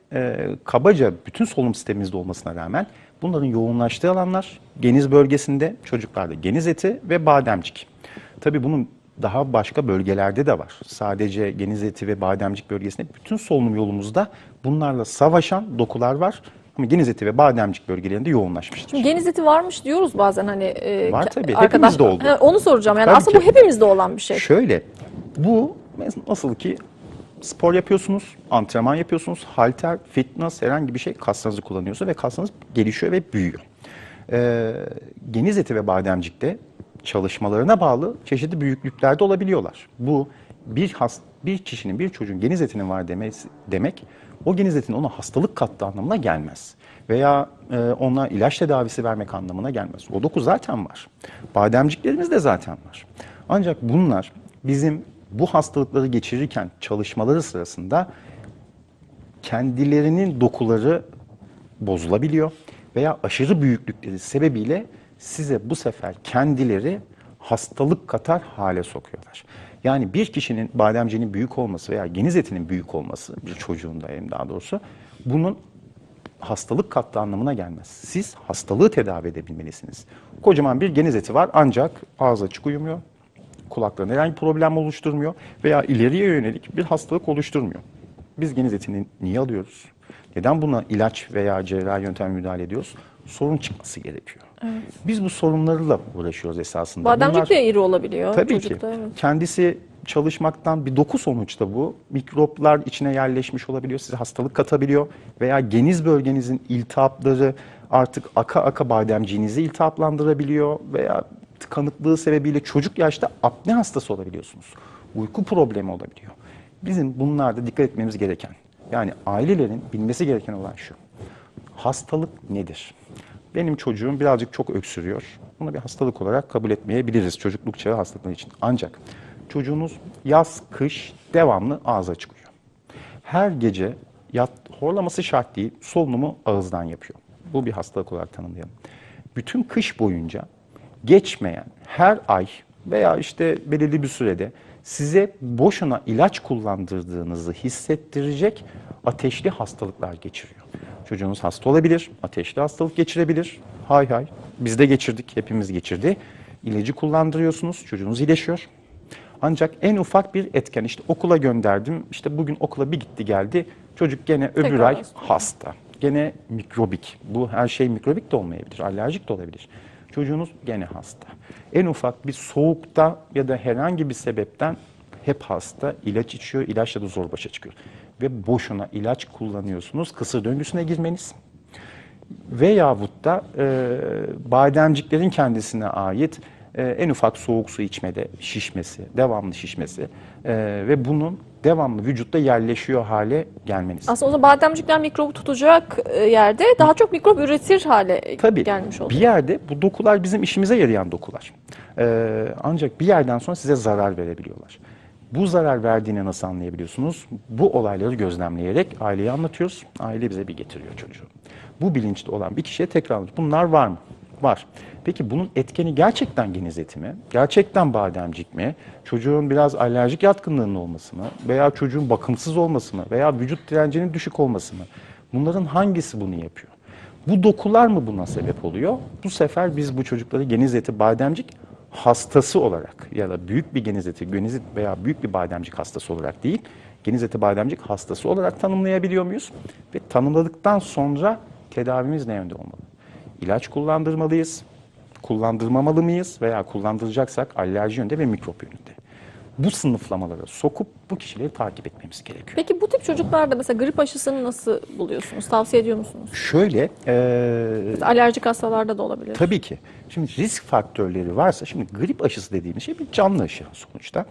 kabaca bütün solunum sistemimizde olmasına rağmen bunların yoğunlaştığı alanlar geniz bölgesinde, çocuklarda geniz eti ve bademcik. Tabii bunun daha başka bölgelerde de var. Sadece geniz eti ve bademcik bölgesinde bütün solunum yolumuzda bunlarla savaşan dokular var. Ama geniz eti ve bademcik bölgelerinde yoğunlaşmıştır. Şimdi geniz eti varmış diyoruz bazen hani. Var tabii, hepimizde oldu. Onu soracağım yani, Tabii aslında ki. bu hepimizde olan bir şey. Şöyle, bu nasıl ki spor yapıyorsunuz, antrenman yapıyorsunuz, halter, fitness, herhangi bir şey kaslarınızı kullanıyorsunuz ve kaslarınız gelişiyor ve büyüyor. Geniz eti ve bademcikte çalışmalarına bağlı çeşitli büyüklüklerde olabiliyorlar. Bu bir kişinin, bir çocuğun geniz etinin var demek, o geniz etinin ona hastalık kattığı anlamına gelmez. Veya ona ilaç tedavisi vermek anlamına gelmez. O doku zaten var. Bademciklerimiz de zaten var. Ancak bunlar bizim bu hastalıkları geçirirken çalışmaları sırasında kendilerinin dokuları bozulabiliyor veya aşırı büyüklükleri sebebiyle size bu sefer kendileri hastalık katar hale sokuyorlar. Yani bir kişinin bademciğinin büyük olması veya geniz etinin büyük olması, bir çocuğun da daha doğrusu, bunun hastalık kattığı anlamına gelmez. Siz hastalığı tedavi edebilmelisiniz. Kocaman bir geniz eti var ancak ağzı açık uyumuyor, kulaklarına herhangi bir problem oluşturmuyor veya ileriye yönelik bir hastalık oluşturmuyor. Biz geniz etini niye alıyoruz? Neden buna ilaç veya cerrahi yöntem müdahale ediyoruz? Sorun çıkması gerekiyor. Evet. Biz bu sorunlarla uğraşıyoruz esasında. Bademcik de iri olabiliyor. Tabii çocukta, ki. evet. Kendisi çalışmaktan bir doku sonuçta bu. Mikroplar içine yerleşmiş olabiliyor, size hastalık katabiliyor. Veya geniz bölgenizin iltihapları artık aka aka bademciğinizi iltihaplandırabiliyor. Veya tıkanıklığı sebebiyle çocuk yaşta apne hastası olabiliyorsunuz. Uyku problemi olabiliyor. Bizim bunlarda dikkat etmemiz gereken, yani ailelerin bilmesi gereken olan şu: hastalık nedir? Benim çocuğum birazcık çok öksürüyor. Bunu bir hastalık olarak kabul etmeyebiliriz çocukluk çağı hastalıkları için. Ancak çocuğunuz yaz, kış devamlı ağza çıkıyor. Her gece horlaması şart değil, solunumu ağızdan yapıyor. Bu bir hastalık olarak tanımlayalım. Bütün kış boyunca geçmeyen her ay veya işte belirli bir sürede size boşuna ilaç kullandırdığınızı hissettirecek ateşli hastalıklar geçiriyor. Çocuğunuz hasta olabilir, ateşli hastalık geçirebilir. Hay hay, biz de geçirdik, hepimiz geçirdi. İlacı kullandırıyorsunuz, çocuğunuz iyileşiyor. Ancak en ufak bir etken, işte okula gönderdim, işte bugün okula bir gitti geldi, çocuk gene öbür Tekrar ay hasta. Gene mikrobik, bu her şey mikrobik de olmayabilir, alerjik de olabilir. Çocuğunuz gene hasta. En ufak bir soğukta ya da herhangi bir sebepten hep hasta, ilaç içiyor, ilaçla da zor başa çıkıyor. Ve boşuna ilaç kullanıyorsunuz, kısır döngüsüne girmeniz. Veyahut da bademciklerin kendisine ait en ufak soğuk su içmede şişmesi, devamlı şişmesi ve bunun devamlı vücutta yerleşiyor hale gelmeniz. Aslında o zaman bademcikler mikrobu tutacak yerde daha çok mikrop üretir hale Tabii, gelmiş oldu. bir yerde bu dokular bizim işimize yarayan dokular. Ancak bir yerden sonra size zarar verebiliyorlar. Bu zarar verdiğini nasıl anlayabiliyorsunuz? Bu olayları gözlemleyerek aileye anlatıyoruz. Aile bize bir getiriyor çocuğu. Bu bilinçli olan bir kişiye tekrar anlatıyoruz. Bunlar var mı? Var. Peki bunun etkeni gerçekten geniz eti mi? Gerçekten bademcik mi? Çocuğun biraz alerjik yatkınlığının olması mı? Veya çocuğun bakımsız olması mı? Veya vücut direncinin düşük olması mı? Bunların hangisi bunu yapıyor? Bu dokular mı buna sebep oluyor? Bu sefer biz bu çocukları genizleti bademcik hastası olarak ya da büyük bir genizleti veya büyük bir bademcik hastası olarak değil, genizleti bademcik hastası olarak tanımlayabiliyor muyuz? Ve tanımladıktan sonra tedavimiz ne yönde olmalı? İlaç kullandırmalıyız, kullandırmamalı mıyız veya kullandıracaksak alerji yönde ve mikrop yönünde. Bu sınıflamalara sokup bu kişileri takip etmemiz gerekiyor. Peki bu tip çocuklarda mesela grip aşısını nasıl buluyorsunuz? Tavsiye ediyor musunuz? Şöyle, Alerjik hastalarda da olabilir. tabii ki. Şimdi risk faktörleri varsa, şimdi grip aşısı dediğimiz şey bir canlı aşı sonuçta.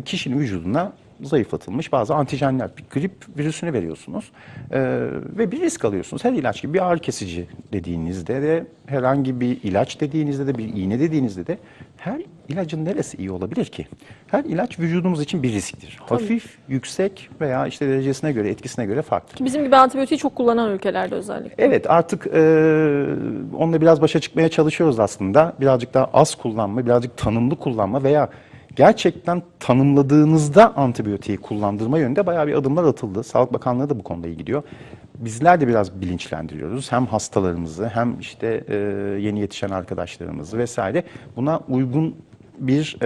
Kişinin vücuduna zayıflatılmış bazı antijenler, bir grip virüsünü veriyorsunuz ve bir risk alıyorsunuz. Her ilaç gibi bir ağrı kesici dediğinizde de, herhangi bir ilaç dediğinizde de, bir iğne dediğinizde de her ilacın neresi iyi olabilir ki? Her ilaç vücudumuz için bir risktir. Hafif, yüksek veya işte derecesine göre, etkisine göre farklı. Ki bizim gibi antibiyotiği çok kullanan ülkelerde özellikle. Evet, artık onunla biraz başa çıkmaya çalışıyoruz aslında. Birazcık daha az kullanma, birazcık tanımlı kullanma veya gerçekten tanımladığınızda antibiyotiği kullandırma yönünde bayağı bir adımlar atıldı. Sağlık Bakanlığı da bu konuda iyi gidiyor. Bizler de biraz bilinçlendiriyoruz. Hem hastalarımızı hem işte yeni yetişen arkadaşlarımızı vesaire buna uygun bir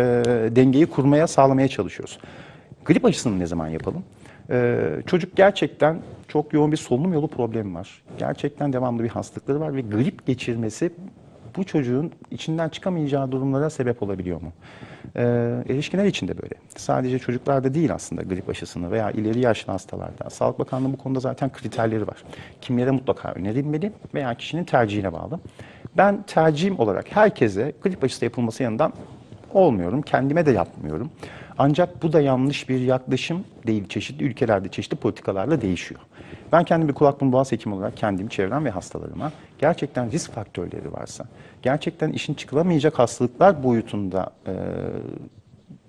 dengeyi kurmaya, sağlamaya çalışıyoruz. Grip aşısını ne zaman yapalım? Çocuk gerçekten çok yoğun bir solunum yolu problemi var. Gerçekten devamlı bir hastalıkları var ve grip geçirmesi bu çocuğun içinden çıkamayacağı durumlara sebep olabiliyor mu? Erişkinler için de böyle. Sadece çocuklarda değil aslında grip aşısını veya ileri yaşlı hastalarda. Sağlık Bakanlığı bu konuda zaten kriterleri var. Kimlere mutlaka önerilmeli veya kişinin tercihine bağlı. Ben tercihim olarak herkese grip aşısı yapılması yanından olmuyorum. Kendime de yapmıyorum. Ancak bu da yanlış bir yaklaşım değil. Çeşitli ülkelerde, çeşitli politikalarla değişiyor. Ben kendim bir kulak burun boğaz hekimi olarak kendim, çevrem ve hastalarıma gerçekten risk faktörleri varsa, gerçekten işin çıkılamayacak hastalıklar boyutunda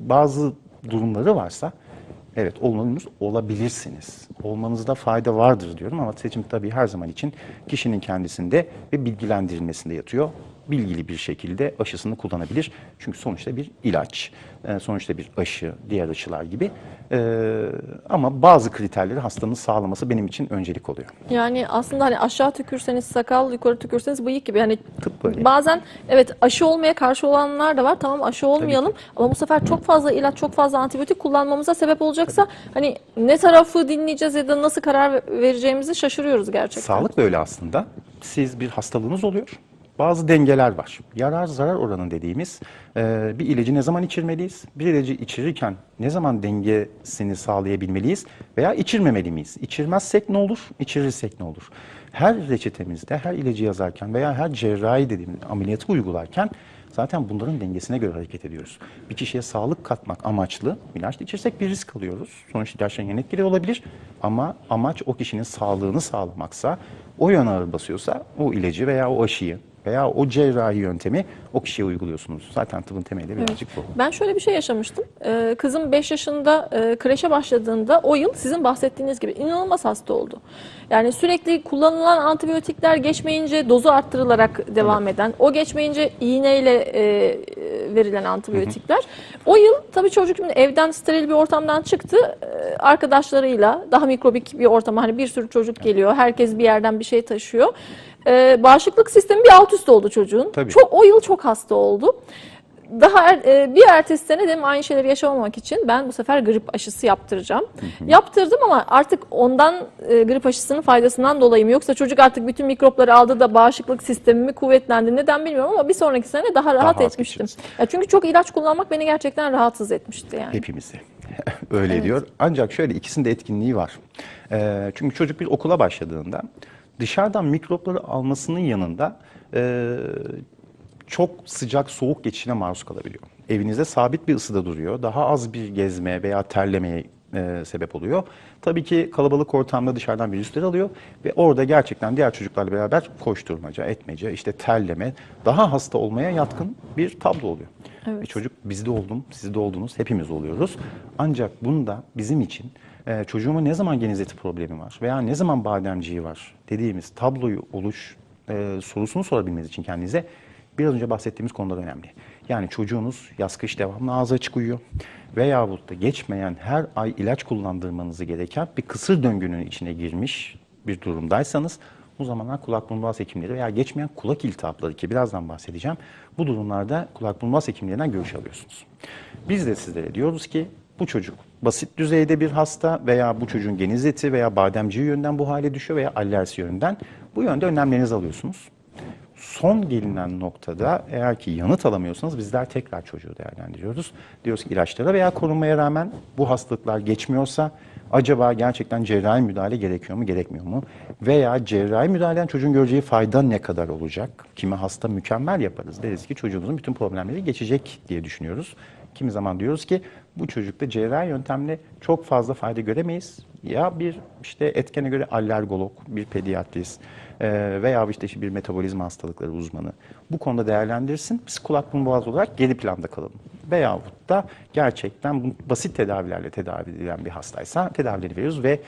bazı durumları varsa, evet olabilirsiniz. Olmanızda fayda vardır diyorum ama seçim tabii her zaman için kişinin kendisinde ve bilgilendirilmesinde yatıyor. Bilgili bir şekilde aşısını kullanabilir. Çünkü sonuçta bir ilaç, sonuçta bir aşı, diğer aşılar gibi. Ama bazı kriterleri hastanın sağlaması benim için öncelik oluyor. Yani aslında hani aşağı tükürseniz sakal, yukarı tükürseniz bıyık gibi. Yani Tıp böyle. bazen evet aşı olmaya karşı olanlar da var. Tamam aşı olmayalım ama bu sefer çok fazla ilaç, çok fazla antibiyotik kullanmamıza sebep olacaksa hani ne tarafı dinleyeceğiz ya da nasıl karar vereceğimizi şaşırıyoruz gerçekten. Sağlık böyle aslında. Siz bir hastalığınız oluyor. Bazı dengeler var. Yarar zarar oranı dediğimiz bir ilacı ne zaman içirmeliyiz? Bir ilacı içirirken ne zaman dengesini sağlayabilmeliyiz? Veya içirmemeli miyiz? İçirmezsek ne olur? İçirirsek ne olur? Her reçetemizde, her ilacı yazarken veya her cerrahi dediğimiz ameliyatı uygularken zaten bunların dengesine göre hareket ediyoruz. Bir kişiye sağlık katmak amaçlı ilaç içirsek bir risk alıyoruz. Sonuçta ilaçların yan etkileri olabilir ama amaç o kişinin sağlığını sağlamaksa, o yöne ağır basıyorsa o ilacı veya o aşıyı veya o cerrahi yöntemi o kişiye uyguluyorsunuz. Zaten tıbbın temeli de birazcık bu. Ben şöyle bir şey yaşamıştım. Kızım 5 yaşında kreşe başladığında o yıl sizin bahsettiğiniz gibi inanılmaz hasta oldu. Yani sürekli kullanılan antibiyotikler geçmeyince dozu arttırılarak devam eden, o geçmeyince iğneyle verilen antibiyotikler. O yıl tabii çocuk evden steril bir ortamdan çıktı. Arkadaşlarıyla daha mikrobik bir ortama, hani bir sürü çocuk geliyor. Herkes bir yerden bir şey taşıyor. Bağışıklık sistemi bir alt üst oldu çocuğun. Tabii. O yıl çok hasta oldu. Bir ertesi sene dedim aynı şeyleri yaşamamak için ben bu sefer grip aşısı yaptıracağım. Yaptırdım ama artık ondan grip aşısının faydasından dolayı mı yoksa çocuk artık bütün mikropları aldı da bağışıklık sistemi mi kuvvetlendi neden bilmiyorum ama bir sonraki sene daha rahat etmiştim. Ya çünkü çok ilaç kullanmak beni gerçekten rahatsız etmişti yani. Hepimizi. Öyle diyor. Ancak şöyle ikisinin de etkinliği var. Çünkü çocuk bir okula başladığında dışarıdan mikropları almasının yanında çok sıcak soğuk geçişine maruz kalabiliyor. Evinizde sabit bir ısıda duruyor. Daha az bir gezme veya terlemeye sebep oluyor. Tabii ki kalabalık ortamda dışarıdan virüsleri alıyor ve orada gerçekten diğer çocuklarla beraber koşturmaca, etmece, işte terleme, daha hasta olmaya yatkın bir tablo oluyor. Evet. Ve çocuk bizde oldum, siz de oldunuz, hepimiz oluyoruz. Ancak bunda bizim için çocuğuma ne zaman genizleti problemi var veya ne zaman bademciği var dediğimiz tabloyu sorusunu sorabilmeniz için kendinize biraz önce bahsettiğimiz konular önemli. Yani çocuğunuz yaz kış devamlı ağzı açık uyuyor veyahut da geçmeyen her ay ilaç kullandırmanızı gereken bir kısır döngünün içine girmiş bir durumdaysanız zamanlar kulak burun boğaz hekimleri veya geçmeyen kulak iltihapları ki birazdan bahsedeceğim. Bu durumlarda kulak burun boğaz hekimlerinden görüş alıyorsunuz. Biz de sizlere diyoruz ki bu çocuk basit düzeyde bir hasta veya bu çocuğun geniz eti veya bademciği yönden bu hale düşüyor veya alerjisi yönden bu yönde önlemlerinizi alıyorsunuz. Son gelinen noktada eğer ki yanıt alamıyorsanız bizler tekrar çocuğu değerlendiriyoruz. Diyoruz ki ilaçlara veya korunmaya rağmen bu hastalıklar geçmiyorsa acaba gerçekten cerrahi müdahale gerekiyor mu, gerekmiyor mu? Veya cerrahi müdahaleden çocuğun göreceği fayda ne kadar olacak? Kimi hasta mükemmel yaparız. Deriz ki çocuğumuzun bütün problemleri geçecek diye düşünüyoruz. Kimi zaman diyoruz ki bu çocukta cerrahi yöntemle çok fazla fayda göremeyiz. Ya bir işte etkene göre alergolog, bir pediatrist veya işte bir metabolizma hastalıkları uzmanı bu konuda değerlendirsin. Biz kulak burun boğaz olarak geri planda kalalım. Veyahut da gerçekten bu basit tedavilerle tedavi edilen bir hastaysa tedavileri veriyoruz ve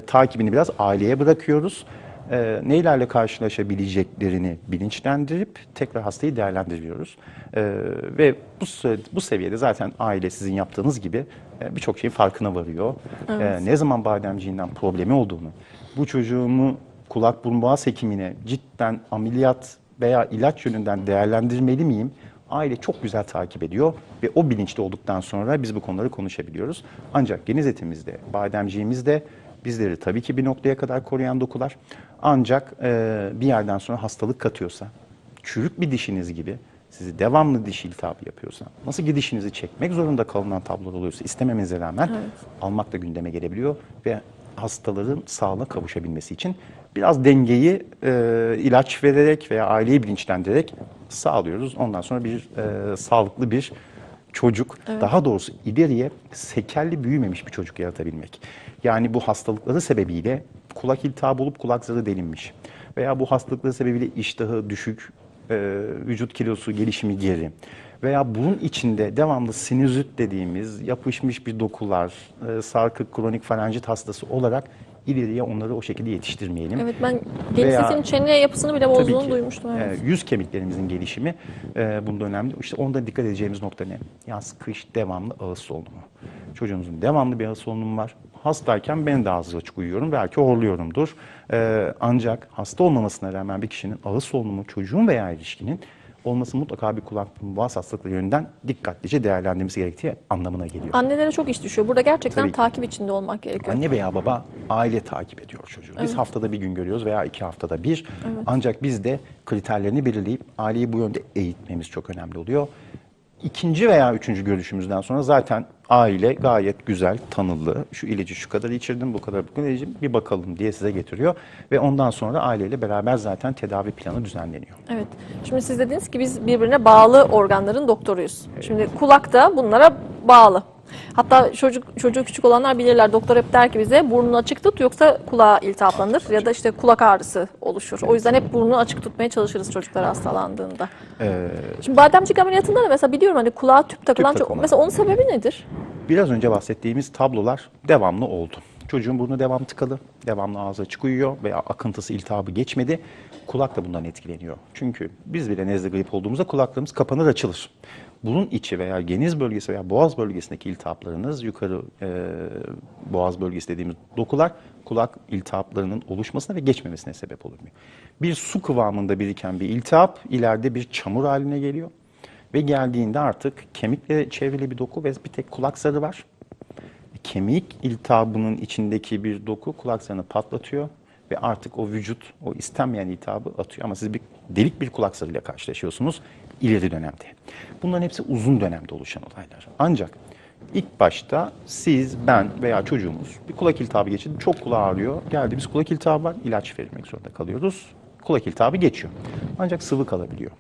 takibini biraz aileye bırakıyoruz. Neylerle karşılaşabileceklerini bilinçlendirip tekrar hastayı değerlendiriyoruz. Ve bu seviyede zaten aile sizin yaptığınız gibi birçok şeyin farkına varıyor. Evet. Ne zaman bademciğinden problemi olduğunu, bu çocuğumu kulak burun boğaz hekimine cidden ameliyat veya ilaç yönünden değerlendirmeli miyim? Aile çok güzel takip ediyor ve o bilinçli olduktan sonra biz bu konuları konuşabiliyoruz. Ancak geniz etimizde, bademciğimizde bizleri tabii ki bir noktaya kadar koruyan dokular. Ancak bir yerden sonra hastalık katıyorsa, çürük bir dişiniz gibi sizi devamlı diş iltihabı yapıyorsa, nasıl ki dişinizi çekmek zorunda kalınan tablolar oluyorsa istememenize rağmen almak da gündeme gelebiliyor ve hastaların sağlığa kavuşabilmesi için biraz dengeyi ilaç vererek veya aileyi bilinçlendirerek sağlıyoruz. Ondan sonra bir sağlıklı bir çocuk, daha doğrusu ileriye sekelli büyümemiş bir çocuk yaratabilmek. Yani bu hastalıkları sebebiyle kulak iltihabı olup kulak zarı delinmiş veya bu hastalıkları sebebiyle iştahı düşük, vücut kilosu gelişimi geri veya bunun içinde devamlı sinüzit dediğimiz yapışmış bir dokular, sarkık kronik farenjit hastası olarak ileriye onları o şekilde yetiştirmeyelim. Evet, ben geniz etinin çene yapısını bile Tabii bozduğunu ki. duymuştum. Evet. Yüz kemiklerimizin gelişimi bunda önemli. İşte onda dikkat edeceğimiz nokta ne? Yaz, kış devamlı ağız solunumu. Çocuğunuzun devamlı bir ağız solunumu var. Hastayken ben de ağzı açık uyuyorum. Belki horluyorumdur. Ancak hasta olmamasına rağmen bir kişinin ağız solunumu çocuğun veya ilişkinin olması mutlaka bir kulak burun boğaz hastalıkları yönünden dikkatlice değerlendirmemiz gerektiği anlamına geliyor. Annelere çok iş düşüyor. Burada gerçekten Tabii ki. takip içinde olmak gerekiyor. Anne veya baba aile takip ediyor çocuğu. Biz haftada bir gün görüyoruz veya 2 haftada bir. Ancak biz de kriterlerini belirleyip aileyi bu yönde eğitmemiz çok önemli oluyor. İkinci veya üçüncü görüşümüzden sonra zaten aile gayet güzel, tanılı. Şu ilacı şu kadar içirdim, bu kadar bir bakalım diye size getiriyor. Ve ondan sonra aileyle beraber zaten tedavi planı düzenleniyor. Evet. Şimdi siz dediniz ki biz birbirine bağlı organların doktoruyuz. Şimdi kulak da bunlara bağlı. Hatta çocuğu küçük olanlar bilirler. Doktor hep der ki bize burnunu açık tut yoksa kulağa iltihaplanır ya da işte kulak ağrısı oluşur. O yüzden hep burnunu açık tutmaya çalışırız çocuklar hastalandığında. Şimdi bademcik ameliyatında da mesela biliyorum hani kulağa tüp takılan takılma. mesela onun sebebi nedir? Biraz önce bahsettiğimiz tablolar devamlı oldu. Çocuğun burnu devamlı tıkalı, devamlı ağzı açık uyuyor veya akıntısı, iltihabı geçmedi. Kulak da bundan etkileniyor. Çünkü biz bile nezle grip olduğumuzda kulaklarımız kapanır açılır. Burun içi veya geniz bölgesi veya boğaz bölgesindeki iltihaplarınız, yukarı boğaz bölgesi dediğimiz dokular kulak iltihaplarının oluşmasına ve geçmemesine sebep olur. Bir su kıvamında biriken bir iltihap ileride bir çamur haline geliyor. Ve geldiğinde artık kemikle çevrili bir doku ve bir tek kulak zarı var. Kemik iltihabının içindeki bir doku kulak zarını patlatıyor ve artık o vücut o istenmeyen iltihabı atıyor. Ama siz bir delik bir kulak zarıyla karşılaşıyorsunuz ileri dönemde. Bunların hepsi uzun dönemde oluşan olaylar. Ancak ilk başta siz, ben veya çocuğumuz bir kulak iltihabı geçirdi. Çok kulağı ağrıyor. Geldiğimiz kulak iltihabı var. İlaç verilmek zorunda kalıyoruz. Kulak iltihabı geçiyor. Ancak sıvı kalabiliyor.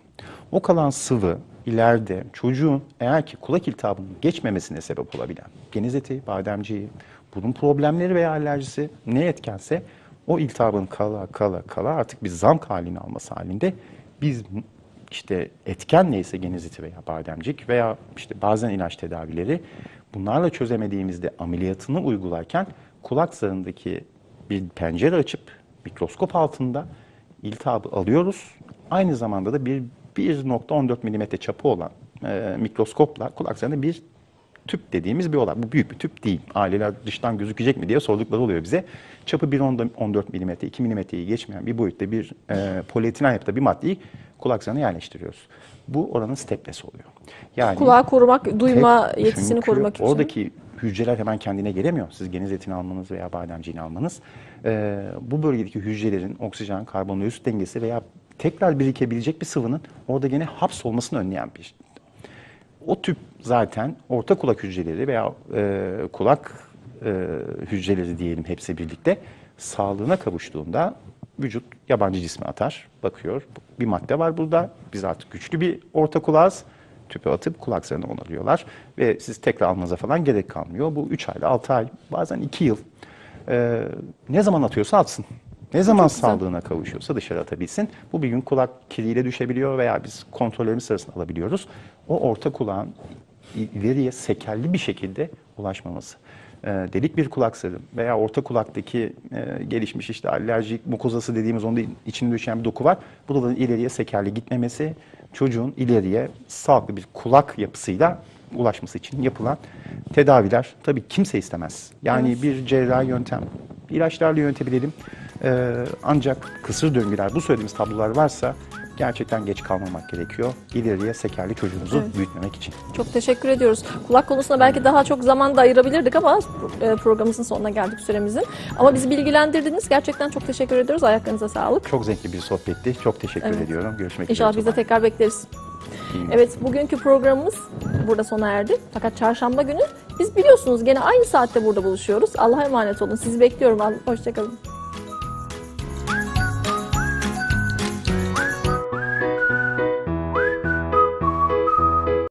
O kalan sıvı ileride çocuğun eğer ki kulak iltihabının geçmemesine sebep olabilen geniz eti, bademciği, burun problemleri veya alerjisi ne etkense o iltihabın kala artık bir zamk halini alması halinde biz işte etken neyse geniz eti veya bademcik veya işte bazen ilaç tedavileri bunlarla çözemediğimizde ameliyatını uygularken kulak zarındaki bir pencere açıp mikroskop altında iltihabı alıyoruz. Aynı zamanda da bir 1.14 milimetre çapı olan mikroskopla kulak zarında bir Tüp dediğimiz bir olay. Bu büyük bir tüp değil. Aileler dıştan gözükecek mi diye sordukları oluyor bize. Çapı 1,14 mm, 2 mm'yi geçmeyen bir boyutta bir polietilen yapıda bir maddeyi kulak zarına yerleştiriyoruz. Bu oranın stepless oluyor. Yani Kulağı korumak, duyma yetisini çünkü korumak için. oradaki hücreler hemen kendine gelemiyor. Siz geniz etini almanız veya bademciğini almanız. Bu bölgedeki hücrelerin oksijen, karbondioksit dengesi veya tekrar birikebilecek bir sıvının orada gene hapsolmasını önleyen bir. O tüp zaten orta kulak hücreleri veya kulak hücreleri diyelim hepsi birlikte sağlığına kavuştuğunda vücut yabancı cismi atar, bakıyor. Bir madde var burada. Biz artık güçlü bir orta kulağız. Tüpü atıp kulak zarına onarıyorlar. Ve siz tekrar almanıza falan gerek kalmıyor. Bu 3 ayla 6 ay, bazen 2 yıl. Ne zaman atıyorsa atsın. Ne zaman sağlığına kavuşuyorsa dışarı atabilsin. Bu bir gün kulak kiriyle düşebiliyor veya biz kontrollerimiz sırasında alabiliyoruz. O orta kulağın ileriye sekerli bir şekilde ulaşmaması. Delik bir kulak zarı veya orta kulaktaki gelişmiş işte alerjik mukozası dediğimiz onun içine düşen bir doku var. Bu da ileriye sekerli gitmemesi, çocuğun ileriye sağlıklı bir kulak yapısıyla ulaşması için yapılan tedaviler tabii kimse istemez. Yani bir cerrahi yöntem, ilaçlarla yönetebilelim. Ancak kısır döngüler, bu söylediğimiz tablolar varsa gerçekten geç kalmamak gerekiyor. İleriye sekerli çocuğumuzu büyütmemek için. Çok teşekkür ediyoruz. Kulak konusuna belki daha çok zaman da ayırabilirdik ama programımızın sonuna geldik, süremizin. Ama bizi bilgilendirdiniz. Gerçekten çok teşekkür ediyoruz. Ayaklarınıza sağlık. Çok zevkli bir sohbetti. Çok teşekkür ediyorum. Görüşmek üzere. İnşallah biz de tekrar bekleriz. Evet, bugünkü programımız burada sona erdi. Fakat çarşamba günü biz biliyorsunuz gene aynı saatte burada buluşuyoruz. Allah'a emanet olun. Sizi bekliyorum. Hoşça kalın.